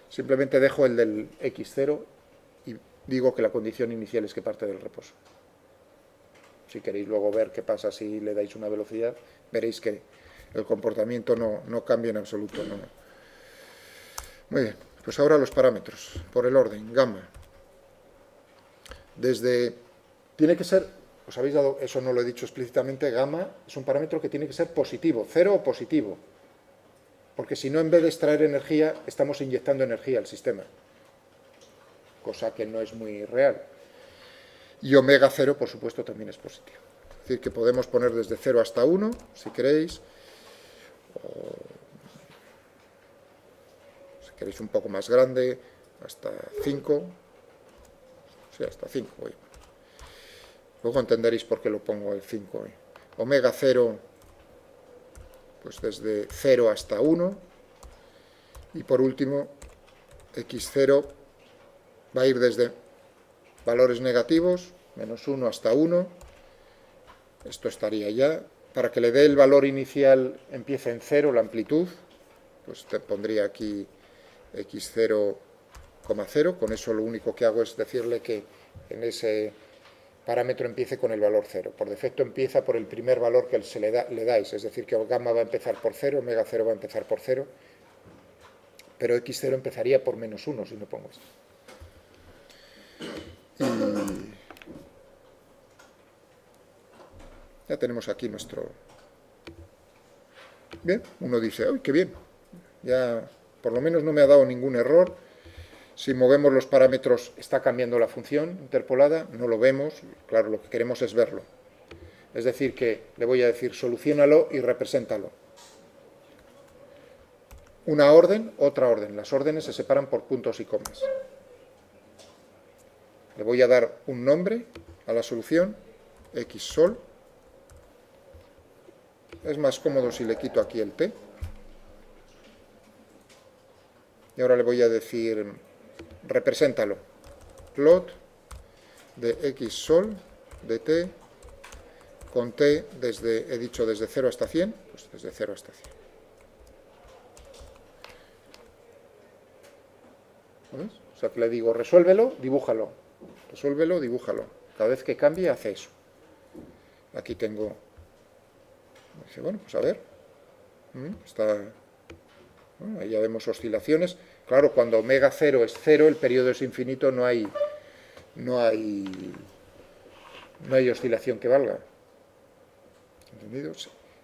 Speaker 1: Simplemente dejo el del x0 y digo que la condición inicial es que parte del reposo. Si queréis luego ver qué pasa si le dais una velocidad, veréis que el comportamiento no cambia en absoluto. No. Muy bien, pues ahora los parámetros, por el orden, gamma. Tiene que ser, os habéis dado, eso no lo he dicho explícitamente, gamma es un parámetro que tiene que ser positivo, 0 o positivo. Porque si no, en vez de extraer energía, estamos inyectando energía al sistema. Cosa que no es muy real. Y omega 0, por supuesto, también es positivo. Es decir, que podemos poner desde 0 hasta 1, si queréis. O, si queréis un poco más grande, hasta 5. Sí, hasta 5. Luego entenderéis por qué lo pongo el 5. Omega 0, pues desde 0 hasta 1. Y por último, x0 va a ir desde valores negativos, menos 1 hasta 1. Esto estaría ya. Para que le dé el valor inicial, empiece en 0 la amplitud, pues te pondría aquí x0,0. Con eso lo único que hago es decirle que en ese parámetro empiece con el valor 0. Por defecto empieza por el primer valor que le dais, es decir, que gamma va a empezar por 0, omega 0 va a empezar por 0, pero x0 empezaría por menos 1 si no pongo esto. Y ya tenemos aquí nuestro... Bien, uno dice, ¡ay, qué bien! Ya por lo menos no me ha dado ningún error Si movemos los parámetros, está cambiando la función interpolada, no lo vemos, claro, lo que queremos es verlo. Es decir, que le voy a decir, soluciónalo y represéntalo. Una orden, otra orden. Las órdenes se separan por puntos y comas. Le voy a dar un nombre a la solución, xsol. Es más cómodo si le quito aquí el t. Y ahora le voy a decir, represéntalo. Plot de xsol de t con t desde, he dicho desde 0 hasta 100, pues desde 0 hasta 100. ¿Ves? O sea que le digo, resuélvelo, dibújalo. Resuélvelo, dibújalo. Cada vez que cambie, hace eso. Aquí tengo... Dice, bueno, pues a ver. Está... Bueno, ahí ya vemos oscilaciones. Claro, cuando omega 0 es 0, el periodo es infinito, no hay oscilación que valga. ¿Entendido?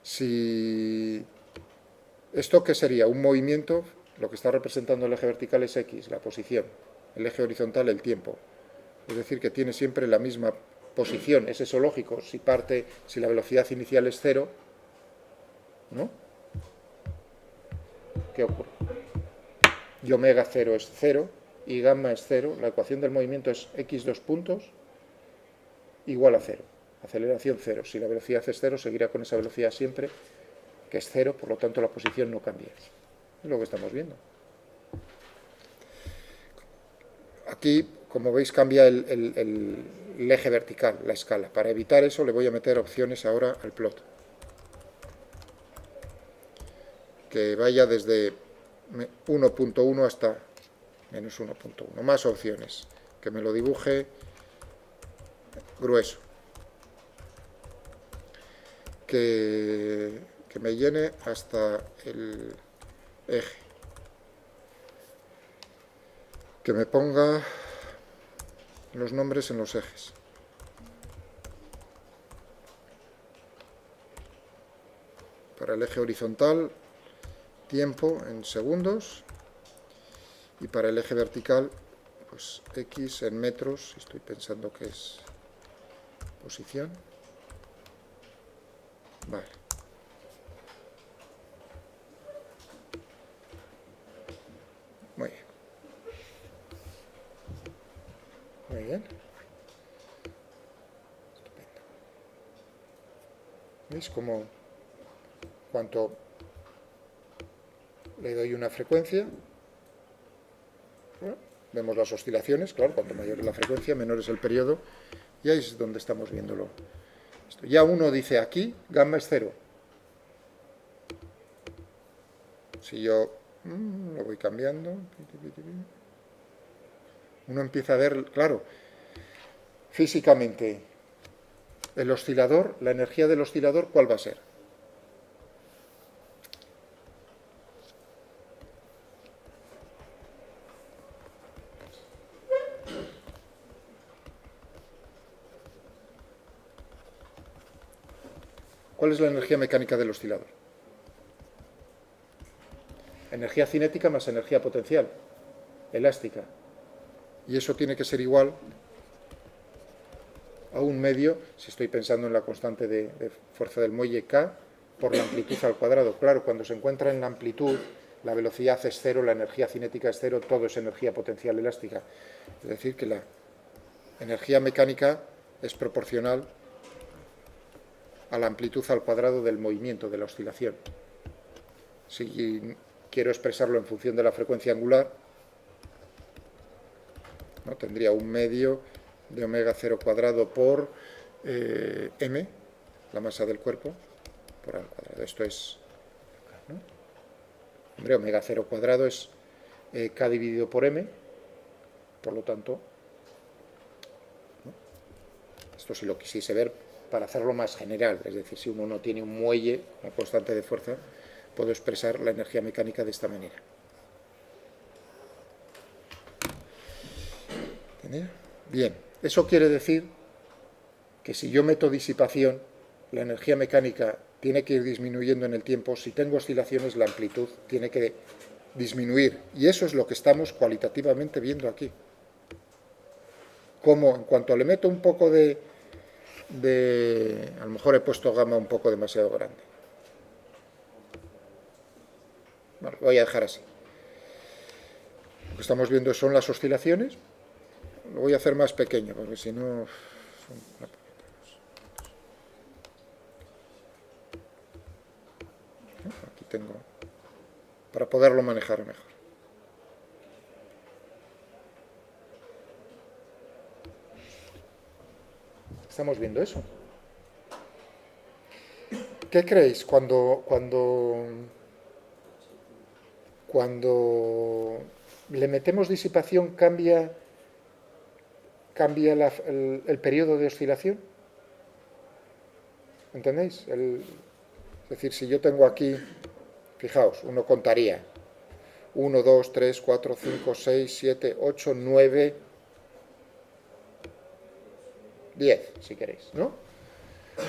Speaker 1: Si esto qué sería un movimiento, lo que está representando el eje vertical es x, la posición, el eje horizontal el tiempo. Es decir, que tiene siempre la misma posición. Es eso lógico. Si la velocidad inicial es 0, ¿no? ¿Qué ocurre? Y omega 0 es 0 y gamma es 0. La ecuación del movimiento es x dos puntos igual a 0. Aceleración 0. Si la velocidad es 0, seguirá con esa velocidad siempre, que es 0, por lo tanto la posición no cambia. Es lo que estamos viendo. Aquí, como veis, cambia el eje vertical, la escala. Para evitar eso le voy a meter opciones ahora al plot. Que vaya desde 1.1 hasta menos 1.1. Más opciones. Que me lo dibuje grueso. Que me llene hasta el eje. Que me ponga los nombres en los ejes. Para el eje horizontal, tiempo en segundos. Y para el eje vertical, pues x en metros, estoy pensando que es posición. Vale. Muy bien. Muy bien. Estupendo. ¿Veis cómo cuanto le doy una frecuencia? Bueno, vemos las oscilaciones, claro, cuanto mayor es la frecuencia, menor es el periodo, y ahí es donde estamos viéndolo. Ya uno dice aquí, gamma es 0. Si yo lo voy cambiando, uno empieza a ver, claro, físicamente, el oscilador, la energía del oscilador, ¿cuál va a ser? ¿Cuál es la energía mecánica del oscilador? Energía cinética más energía potencial, elástica. Y eso tiene que ser igual a un medio, si estoy pensando en la constante de fuerza del muelle, K, por la amplitud al cuadrado. Claro, cuando se encuentra en la amplitud, la velocidad es 0, la energía cinética es 0, todo es energía potencial elástica. Es decir, que la energía mecánica es proporcional a la amplitud al cuadrado del movimiento, de la oscilación. Si quiero expresarlo en función de la frecuencia angular, ¿no? Tendría un medio de omega 0 cuadrado por m, la masa del cuerpo, por al cuadrado. Esto es, ¿no? Hombre, omega 0 cuadrado es k dividido por m, por lo tanto, ¿no? Esto si lo quisiese ver para hacerlo más general, es decir, si uno no tiene un muelle, una constante de fuerza, puedo expresar la energía mecánica de esta manera. ¿Entendido? Bien, eso quiere decir que si yo meto disipación, la energía mecánica tiene que ir disminuyendo en el tiempo. Si tengo oscilaciones, la amplitud tiene que disminuir. Y eso es lo que estamos cualitativamente viendo aquí. Como en cuanto le meto un poco a lo mejor he puesto gamma un poco demasiado grande. Bueno, lo voy a dejar así. Lo que estamos viendo son las oscilaciones. Lo voy a hacer más pequeño, porque si no... Aquí tengo... para poderlo manejar mejor. Estamos viendo eso. ¿Qué creéis cuando le metemos disipación cambia el periodo de oscilación? ¿Entendéis? Es decir, si yo tengo aquí, fijaos, uno contaría 1, 2, 3, 4, 5, 6, 7, 8, 9, 10, si queréis, ¿no?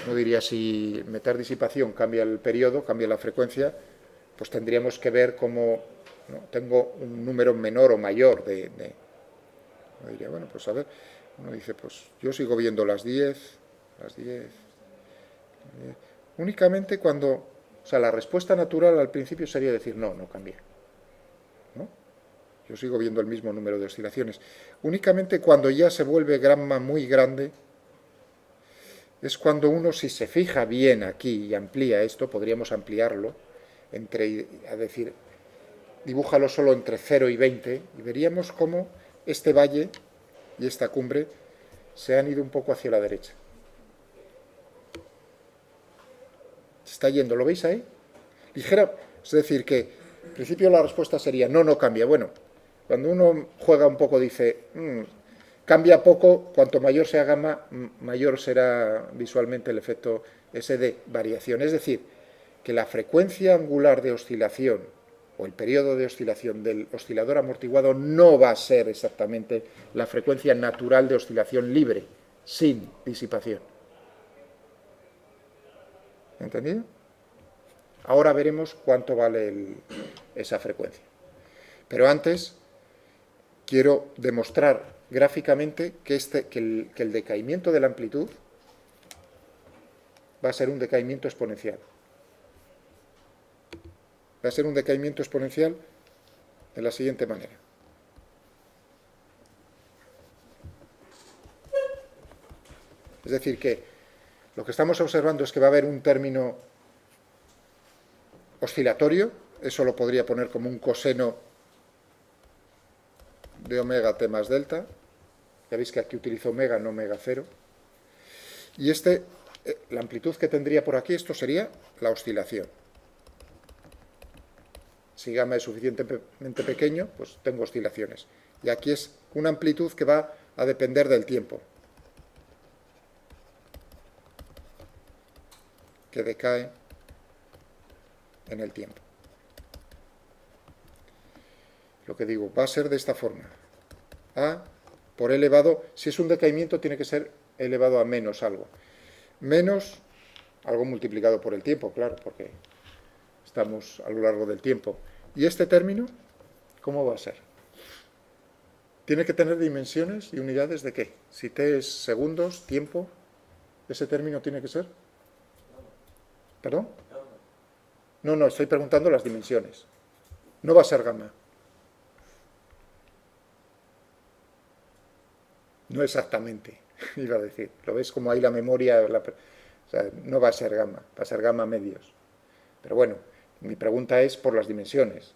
Speaker 1: No diría si meter disipación cambia el periodo, cambia la frecuencia, pues tendríamos que ver cómo, ¿no? Tengo un número menor o mayor no diría, bueno, pues a ver, uno dice, pues yo sigo viendo las 10, las 10. Únicamente cuando, o sea, la respuesta natural al principio sería decir, no, no cambia, ¿no? Yo sigo viendo el mismo número de oscilaciones. Únicamente cuando ya se vuelve gamma muy grande, es cuando uno, si se fija bien aquí y amplía esto, podríamos ampliarlo, a decir, dibújalo solo entre 0 y 20, y veríamos cómo este valle y esta cumbre se han ido un poco hacia la derecha. Se está yendo, ¿lo veis ahí? Ligera, es decir, que en principio la respuesta sería no, no cambia. Bueno, cuando uno juega un poco dice, cambia poco, cuanto mayor sea gamma, mayor será visualmente el efecto ese de variación. Es decir, que la frecuencia angular de oscilación o el periodo de oscilación del oscilador amortiguado no va a ser exactamente la frecuencia natural de oscilación libre, sin disipación. ¿Entendido? Ahora veremos cuánto vale esa frecuencia. Pero antes quiero demostrar gráficamente que el decaimiento de la amplitud va a ser un decaimiento exponencial. Va a ser un decaimiento exponencial de la siguiente manera. Es decir, que lo que estamos observando es que va a haber un término oscilatorio, eso lo podría poner como un coseno de omega t más delta. Ya veis que aquí utilizo omega, no omega 0. Y la amplitud que tendría por aquí, esto sería la oscilación. Si gamma es suficientemente pequeño, pues tengo oscilaciones. Y aquí es una amplitud que va a depender del tiempo, que decae en el tiempo. Lo que digo, va a ser de esta forma. A por e elevado, si es un decaimiento, tiene que ser elevado a menos algo. Menos algo multiplicado por el tiempo, claro, porque estamos a lo largo del tiempo. ¿Y este término cómo va a ser? Tiene que tener dimensiones y unidades de qué. Si t es segundos, tiempo, ese término tiene que ser... ¿Perdón? No, no, estoy preguntando las dimensiones. No va a ser gamma. No exactamente, iba a decir. ¿Lo ves como ahí la memoria? O sea, no va a ser gamma, va a ser gamma medios. Pero bueno, mi pregunta es por las dimensiones.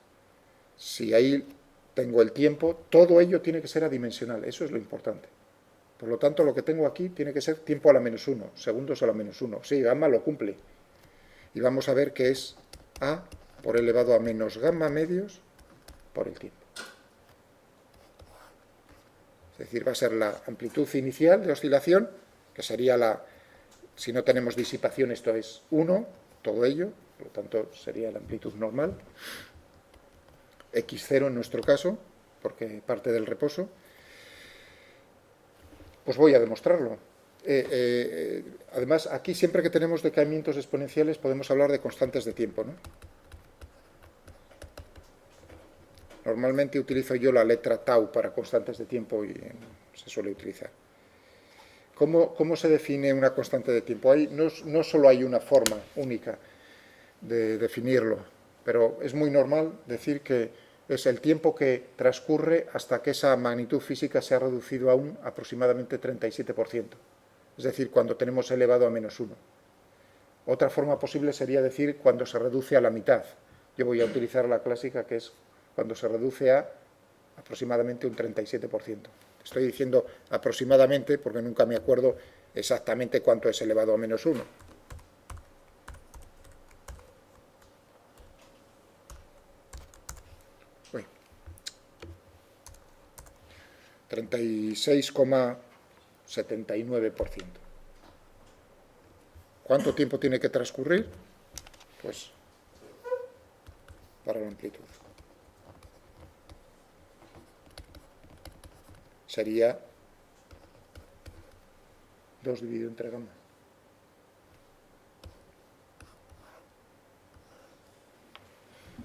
Speaker 1: Si ahí tengo el tiempo, todo ello tiene que ser adimensional, eso es lo importante. Por lo tanto, lo que tengo aquí tiene que ser tiempo a la menos 1, segundos a la menos 1. Sí, gamma lo cumple. Y vamos a ver que es a por elevado a menos gamma medios por el tiempo. Es decir, va a ser la amplitud inicial de oscilación, que sería si no tenemos disipación, esto es 1, todo ello, por lo tanto sería la amplitud normal, x0 en nuestro caso, porque parte del reposo. Pues voy a demostrarlo. Además, aquí siempre que tenemos decaimientos exponenciales podemos hablar de constantes de tiempo, ¿no? Normalmente utilizo yo la letra tau para constantes de tiempo y se suele utilizar. ¿Cómo se define una constante de tiempo? No solo hay una forma única de definirlo, pero es muy normal decir que es el tiempo que transcurre hasta que esa magnitud física se ha reducido a un aproximadamente 37%, es decir, cuando tenemos elevado a -1. Otra forma posible sería decir cuando se reduce a la mitad. Yo voy a utilizar la clásica, que es cuando se reduce a aproximadamente un 37%. Estoy diciendo aproximadamente porque nunca me acuerdo exactamente cuánto es elevado a -1. 36,79%. ¿Cuánto tiempo tiene que transcurrir? Pues para la amplitud. Sería 2 dividido entre gamma.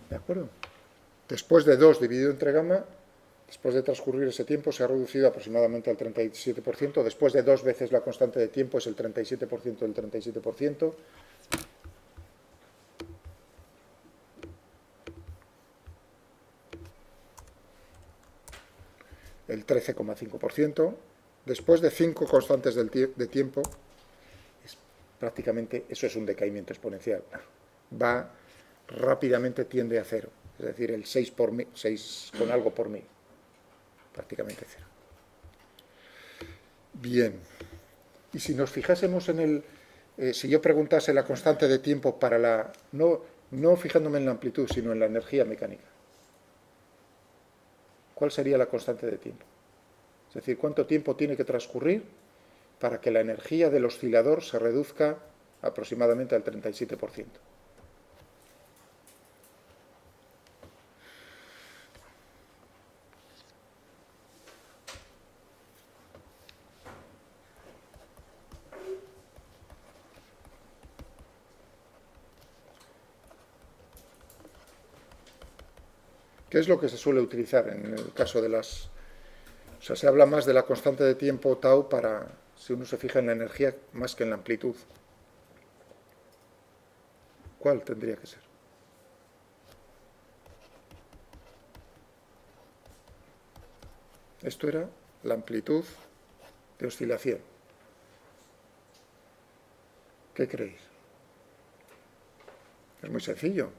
Speaker 1: ¿De acuerdo? Después de 2 dividido entre gamma, después de transcurrir ese tiempo, se ha reducido aproximadamente al 37%. Después de 2 veces la constante de tiempo es el 37% del 37%. El 13,5%. Después de 5 constantes de tiempo, prácticamente eso es un decaimiento exponencial. Va rápidamente, tiende a cero. Es decir, el 6 con algo por 1000. Prácticamente cero. Bien. Y si nos fijásemos en el... si yo preguntase la constante de tiempo para la... No fijándome en la amplitud, sino en la energía mecánica. ¿Cuál sería la constante de tiempo? Es decir, ¿cuánto tiempo tiene que transcurrir para que la energía del oscilador se reduzca aproximadamente al 37%? ¿Qué es lo que se suele utilizar en el caso de las... O sea, se habla más de la constante de tiempo tau para, si uno se fija en la energía, más que en la amplitud. ¿Cuál tendría que ser? Esto era la amplitud de oscilación. ¿Qué creéis? Es muy sencillo.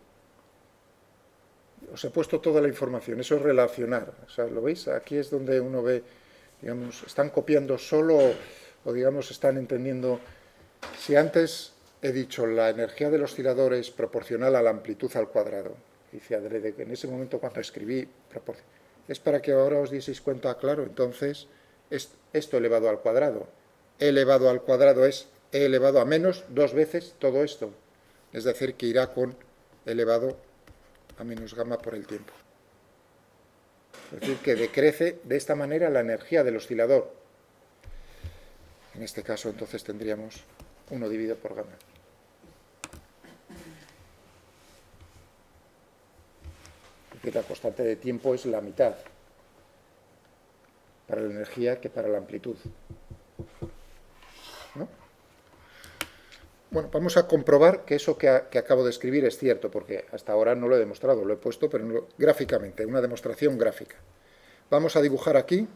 Speaker 1: Os he puesto toda la información, eso es relacionar. O sea, ¿lo veis? Aquí es donde uno ve, digamos, están copiando solo o digamos, están entendiendo. Si antes he dicho la energía del oscilador es proporcional a la amplitud al cuadrado, dice adrede, que en ese momento cuando escribí, es para que ahora os dieseis cuenta, claro, entonces, es esto elevado al cuadrado. E elevado al cuadrado es e elevado a menos 2 veces todo esto. Es decir, que irá con elevado a menos gamma por el tiempo. Es decir, que decrece de esta manera la energía del oscilador. En este caso, entonces, tendríamos 1 dividido por gamma. Es decir, la constante de tiempo es la mitad para la energía que para la amplitud. ¿No? Bueno, vamos a comprobar que eso que acabo de escribir es cierto, porque hasta ahora no lo he demostrado, lo he puesto, pero no, gráficamente, una demostración gráfica. Vamos a dibujar aquí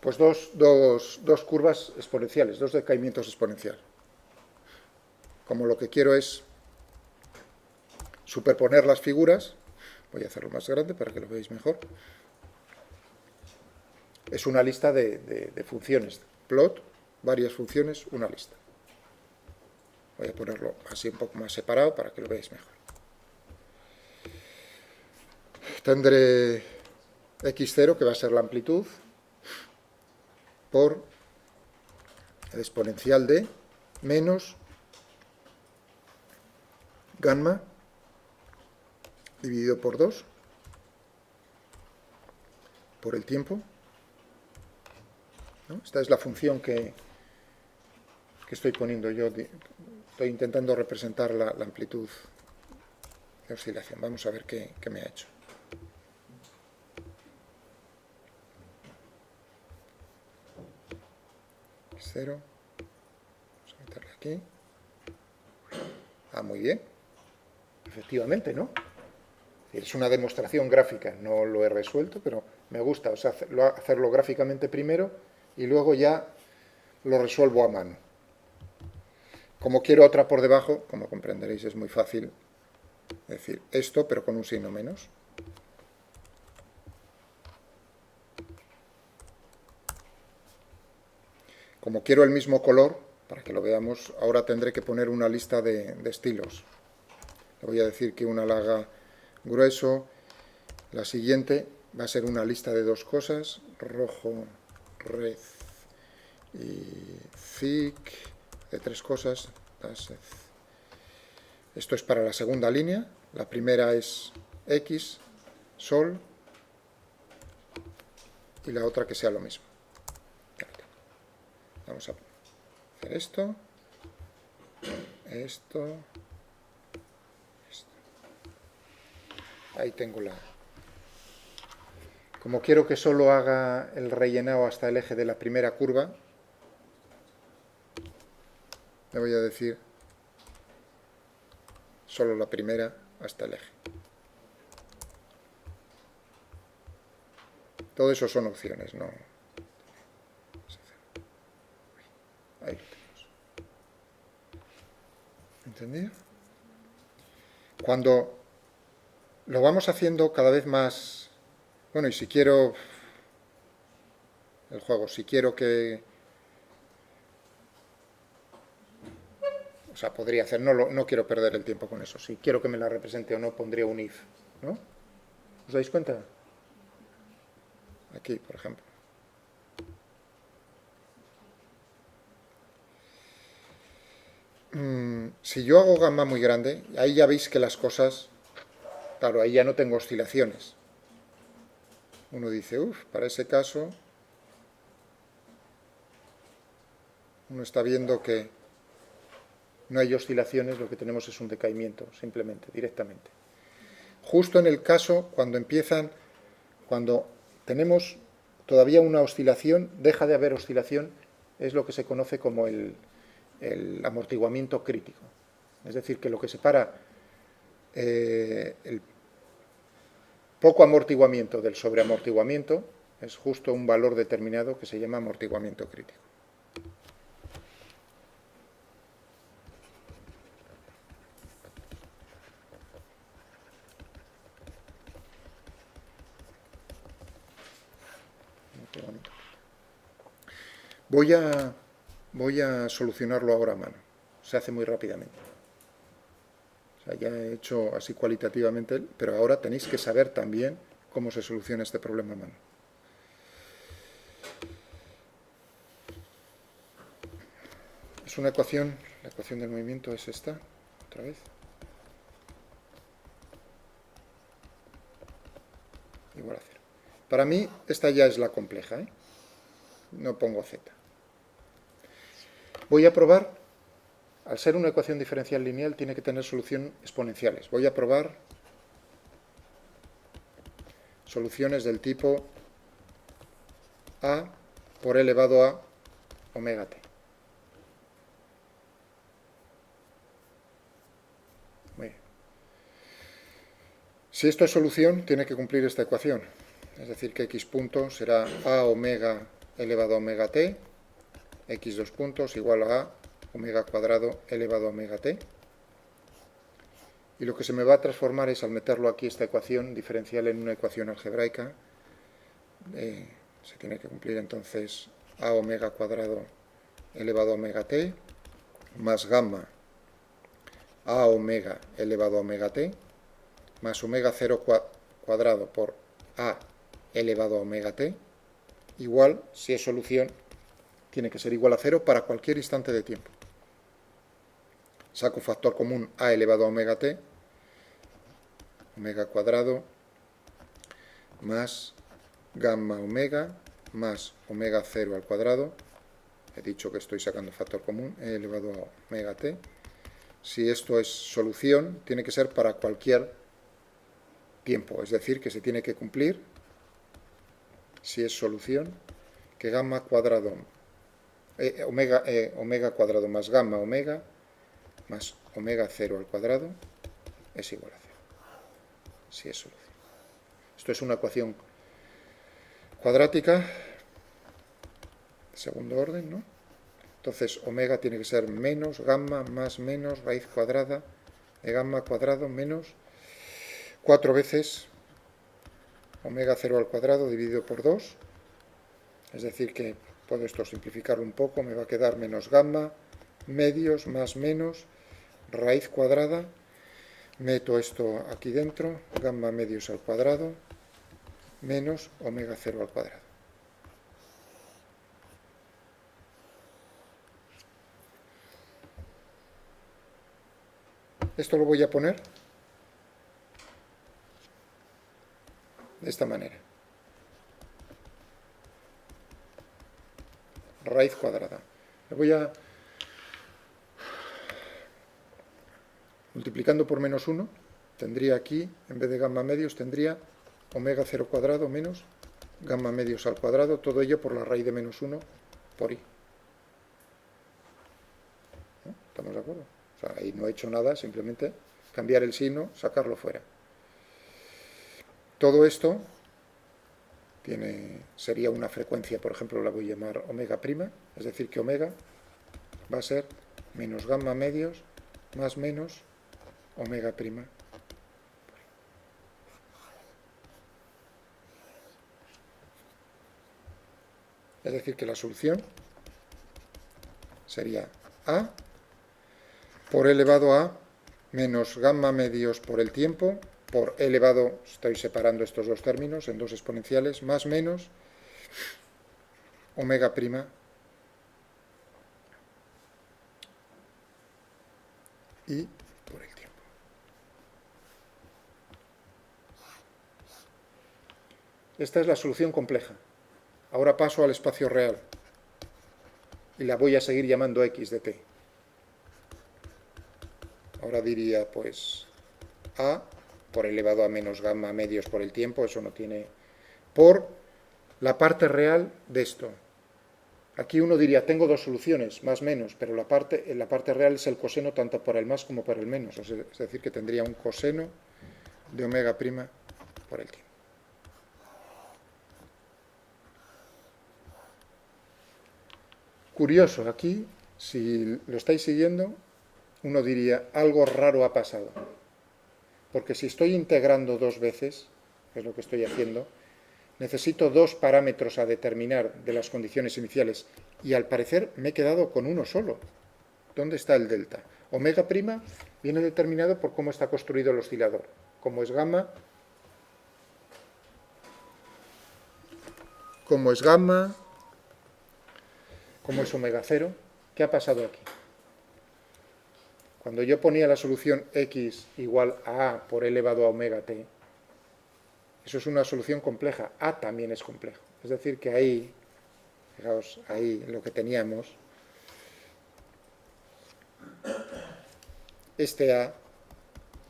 Speaker 1: pues dos curvas exponenciales, dos decaimientos exponenciales. Como lo que quiero es superponer las figuras, voy a hacerlo más grande para que lo veáis mejor. Es una lista de funciones, plot, varias funciones, una lista. Voy a ponerlo así un poco más separado para que lo veáis mejor. Tendré x0, que va a ser la amplitud, por el exponencial de menos gamma dividido por 2 por el tiempo. ¿No? Esta es la función que estoy poniendo yo. Estoy intentando representar la amplitud de oscilación. Vamos a ver qué me ha hecho. Es 0. Vamos a meterle aquí. Muy bien. Efectivamente, ¿no? Es una demostración gráfica, no lo he resuelto, pero me gusta, o sea, hacerlo gráficamente primero y luego ya lo resuelvo a mano. Como quiero otra por debajo, como comprenderéis, es muy fácil decir esto, pero con un signo menos. Como quiero el mismo color, para que lo veamos, ahora tendré que poner una lista de estilos. Le voy a decir que una la haga grueso. La siguiente va a ser una lista de dos cosas, rojo, red y thick, de tres cosas. Esto es para la segunda línea. La primera es X, sol, y la otra que sea lo mismo. Vamos a hacer esto, esto. Ahí tengo la... Como quiero que solo haga el rellenado hasta el eje de la primera curva, le voy a decir solo la primera hasta el eje. Todo eso son opciones, ¿no? Ahí lo tenemos. ¿Entendido? Cuando lo vamos haciendo cada vez más... Bueno, y si quiero... El juego, si quiero que... O sea, podría hacer... No quiero perder el tiempo con eso. Si quiero que me la represente o no, pondría un if, ¿no? ¿Os dais cuenta? Aquí, por ejemplo. Si yo hago gamma muy grande, ahí ya veis que las cosas... Claro, ahí ya no tengo oscilaciones. Uno dice, para ese caso... Uno está viendo que no hay oscilaciones, lo que tenemos es un decaimiento, simplemente, directamente. Justo en el caso, cuando tenemos todavía una oscilación, deja de haber oscilación, es lo que se conoce como el amortiguamiento crítico. Es decir, que lo que separa el poco amortiguamiento del sobreamortiguamiento es justo un valor determinado que se llama amortiguamiento crítico. Voy a solucionarlo ahora a mano. Se hace muy rápidamente. O sea, ya he hecho así cualitativamente, pero ahora tenéis que saber también cómo se soluciona este problema a mano. Es una ecuación, la ecuación del movimiento es esta, otra vez. Igual a 0. Para mí, esta ya es la compleja, ¿eh? No pongo z. Voy a probar, al ser una ecuación diferencial lineal, tiene que tener solución exponenciales. Voy a probar soluciones del tipo a por elevado a omega t. Muy bien. Si esto es solución, tiene que cumplir esta ecuación. Es decir, que x punto será a omega elevado a omega t, x dos puntos igual a omega cuadrado elevado a omega t. Y lo que se me va a transformar es, al meterlo aquí, esta ecuación diferencial en una ecuación algebraica, se tiene que cumplir entonces a omega cuadrado elevado a omega t, más gamma a omega elevado a omega t, más omega 0 cuadrado por a elevado a omega t, igual, si es solución, tiene que ser igual a 0 para cualquier instante de tiempo. Saco factor común a elevado a omega t, omega cuadrado, más gamma omega, más omega 0 al cuadrado. He dicho que estoy sacando factor común, e elevado a omega t, si esto es solución, tiene que ser para cualquier tiempo, es decir, que se tiene que cumplir, si es solución, que gamma cuadrado, omega cuadrado más gamma omega más omega 0 al cuadrado es igual a 0, si es solución. Esto es una ecuación cuadrática, segundo orden, ¿no? Entonces, omega tiene que ser menos gamma más menos raíz cuadrada de gamma cuadrado menos 4 veces omega 0 al cuadrado dividido por 2. Es decir, que puedo esto simplificarlo un poco, me va a quedar menos gamma medios más menos raíz cuadrada. Meto esto aquí dentro, gamma medios al cuadrado menos omega 0 al cuadrado. Esto lo voy a poner de esta manera. Raíz cuadrada. Le voy a... Multiplicando por menos 1, tendría aquí, en vez de gamma medios, tendría omega 0 cuadrado menos gamma medios al cuadrado, todo ello por la raíz de menos 1 por i. ¿No? ¿Estamos de acuerdo? O sea, ahí no he hecho nada, simplemente cambiar el signo, sacarlo fuera. Todo esto sería una frecuencia, por ejemplo, la voy a llamar omega prima, es decir, que omega va a ser menos gamma medios más menos omega prima. Es decir, que la solución sería A por elevado a menos gamma medios por el tiempo por elevado, estoy separando estos dos términos en dos exponenciales, más menos omega prima y por el tiempo. Esta es la solución compleja. Ahora paso al espacio real y la voy a seguir llamando x de t. Ahora diría, pues, a por elevado a menos gamma medios por el tiempo, eso no tiene... por la parte real de esto. Aquí uno diría, tengo dos soluciones, más menos, pero la parte real es el coseno tanto para el más como para el menos. Es decir, que tendría un coseno de omega prima por el tiempo. Curioso, aquí, si lo estáis siguiendo, uno diría, algo raro ha pasado. Porque si estoy integrando dos veces, que es lo que estoy haciendo, necesito dos parámetros a determinar de las condiciones iniciales y al parecer me he quedado con uno solo. ¿Dónde está el delta? Omega prima viene determinado por cómo está construido el oscilador. Como es gamma, como es omega 0, ¿qué ha pasado aquí? Cuando yo ponía la solución x igual a a por elevado a omega t, eso es una solución compleja. A también es complejo. Es decir, que ahí, fijaos, ahí lo que teníamos, este a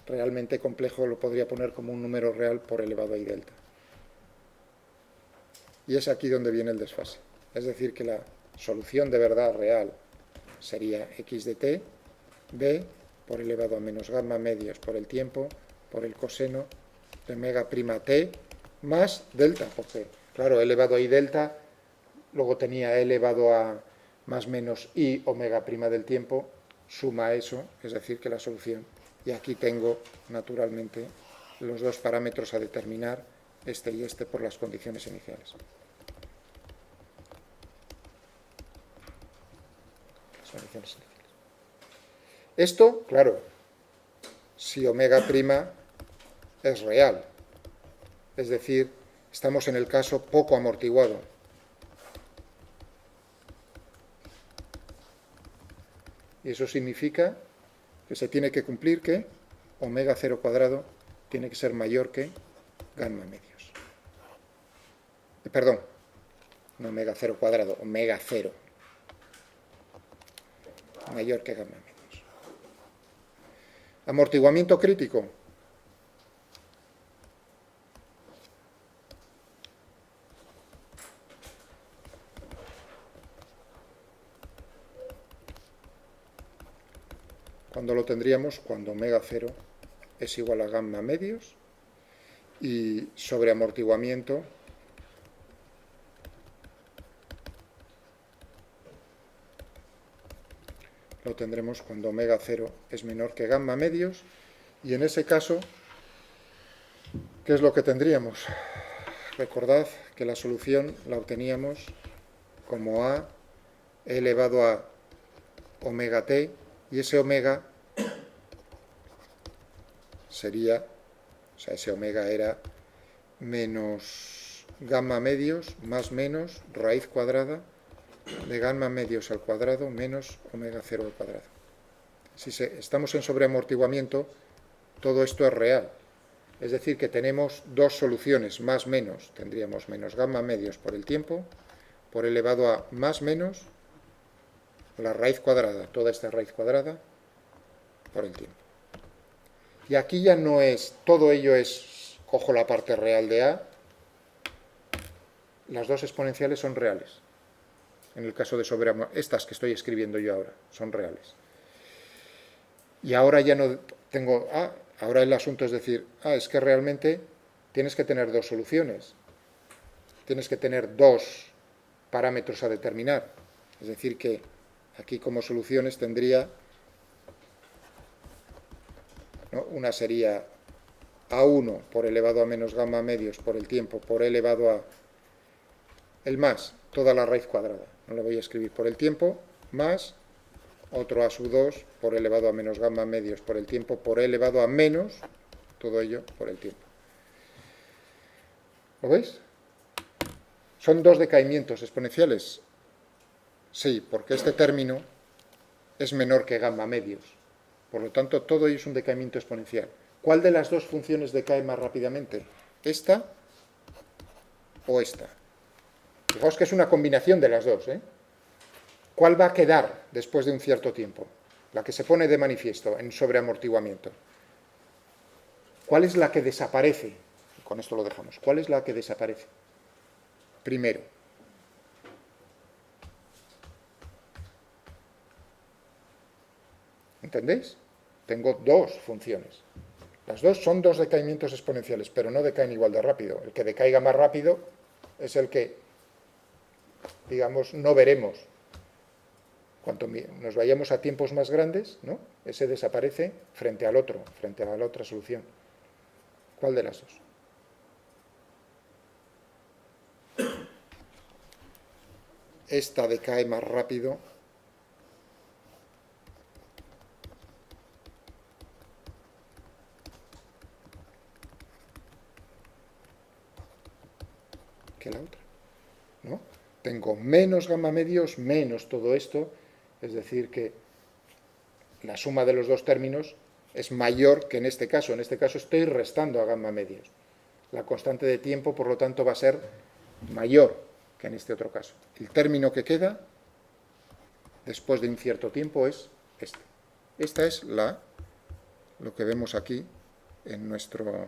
Speaker 1: realmente complejo lo podría poner como un número real por elevado a i delta. Y es aquí donde viene el desfase. Es decir, que la solución de verdad real sería x de t, b por elevado a menos gamma medios por el tiempo, por el coseno de omega prima t, más delta, porque, claro, elevado a i delta, luego tenía elevado a más menos i omega prima del tiempo, suma eso, es decir, que la solución. Y aquí tengo, naturalmente, los dos parámetros a determinar, este y este, por las condiciones iniciales. Las condiciones iniciales. Esto, claro, si omega prima es real, es decir, estamos en el caso poco amortiguado. Y eso significa que se tiene que cumplir que omega 0 cuadrado tiene que ser mayor que gamma medios. Perdón, no omega 0 cuadrado, omega 0 mayor que gamma medios. Amortiguamiento crítico. ¿Cuándo lo tendríamos? Cuando omega 0 es igual a gamma medios y sobreamortiguamiento lo tendremos cuando omega 0 es menor que gamma medios, y en ese caso, ¿qué es lo que tendríamos? Recordad que la solución la obteníamos como a elevado a omega t, y ese omega sería, o sea, ese omega era menos gamma medios más menos raíz cuadrada de gamma medios al cuadrado menos omega 0 al cuadrado. Si estamos en sobreamortiguamiento, todo esto es real. Es decir, que tenemos dos soluciones, más menos, tendríamos menos gamma medios por el tiempo, por elevado a más menos la raíz cuadrada, toda esta raíz cuadrada, por el tiempo. Y aquí ya no es, todo ello es, cojo la parte real de A, las dos exponenciales son reales. En el caso de estas que estoy escribiendo yo ahora, son reales. Y ahora ya no tengo A, ahora el asunto es decir, es que realmente tienes que tener dos soluciones. Tienes que tener dos parámetros a determinar. Es decir, que aquí como soluciones tendría, ¿no? Una sería A1 por elevado a menos gamma medios por el tiempo por elevado a el más, toda la raíz cuadrada. No la voy a escribir por el tiempo, más otro a sub 2 por elevado a menos gamma medios por el tiempo por elevado a menos, todo ello por el tiempo. ¿Lo veis? ¿Son dos decaimientos exponenciales? Sí, porque este término es menor que gamma medios. Por lo tanto, todo ello es un decaimiento exponencial. ¿Cuál de las dos funciones decae más rápidamente? ¿Esta o esta? Fijaos que es una combinación de las dos, ¿eh? ¿Cuál va a quedar después de un cierto tiempo? La que se pone de manifiesto en sobreamortiguamiento. ¿Cuál es la que desaparece? Con esto lo dejamos. ¿Cuál es la que desaparece? Primero. ¿Entendéis? Tengo dos funciones. Las dos son dos decaimientos exponenciales, pero no decaen igual de rápido. El que decaiga más rápido es el que, digamos, no veremos. Cuanto nos vayamos a tiempos más grandes, ¿no? Ese desaparece frente al otro, frente a la otra solución. ¿Cuál de las dos? Esta decae más rápido que la otra, ¿no? Tengo menos gamma medios, menos todo esto, es decir que la suma de los dos términos es mayor que en este caso. En este caso estoy restando a gamma medios. La constante de tiempo, por lo tanto, va a ser mayor que en este otro caso. El término que queda después de un cierto tiempo es este. Esta es lo que vemos aquí en nuestro,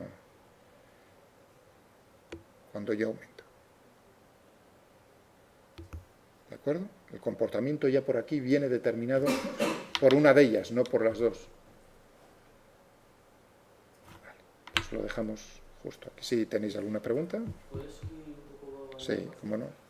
Speaker 1: cuando yo aumento. ¿De acuerdo? El comportamiento ya por aquí viene determinado por una de ellas, no por las dos. Vale, pues lo dejamos justo aquí. ¿Sí tenéis alguna pregunta?
Speaker 3: ¿Puedes seguir un poco?
Speaker 1: Sí, cómo no.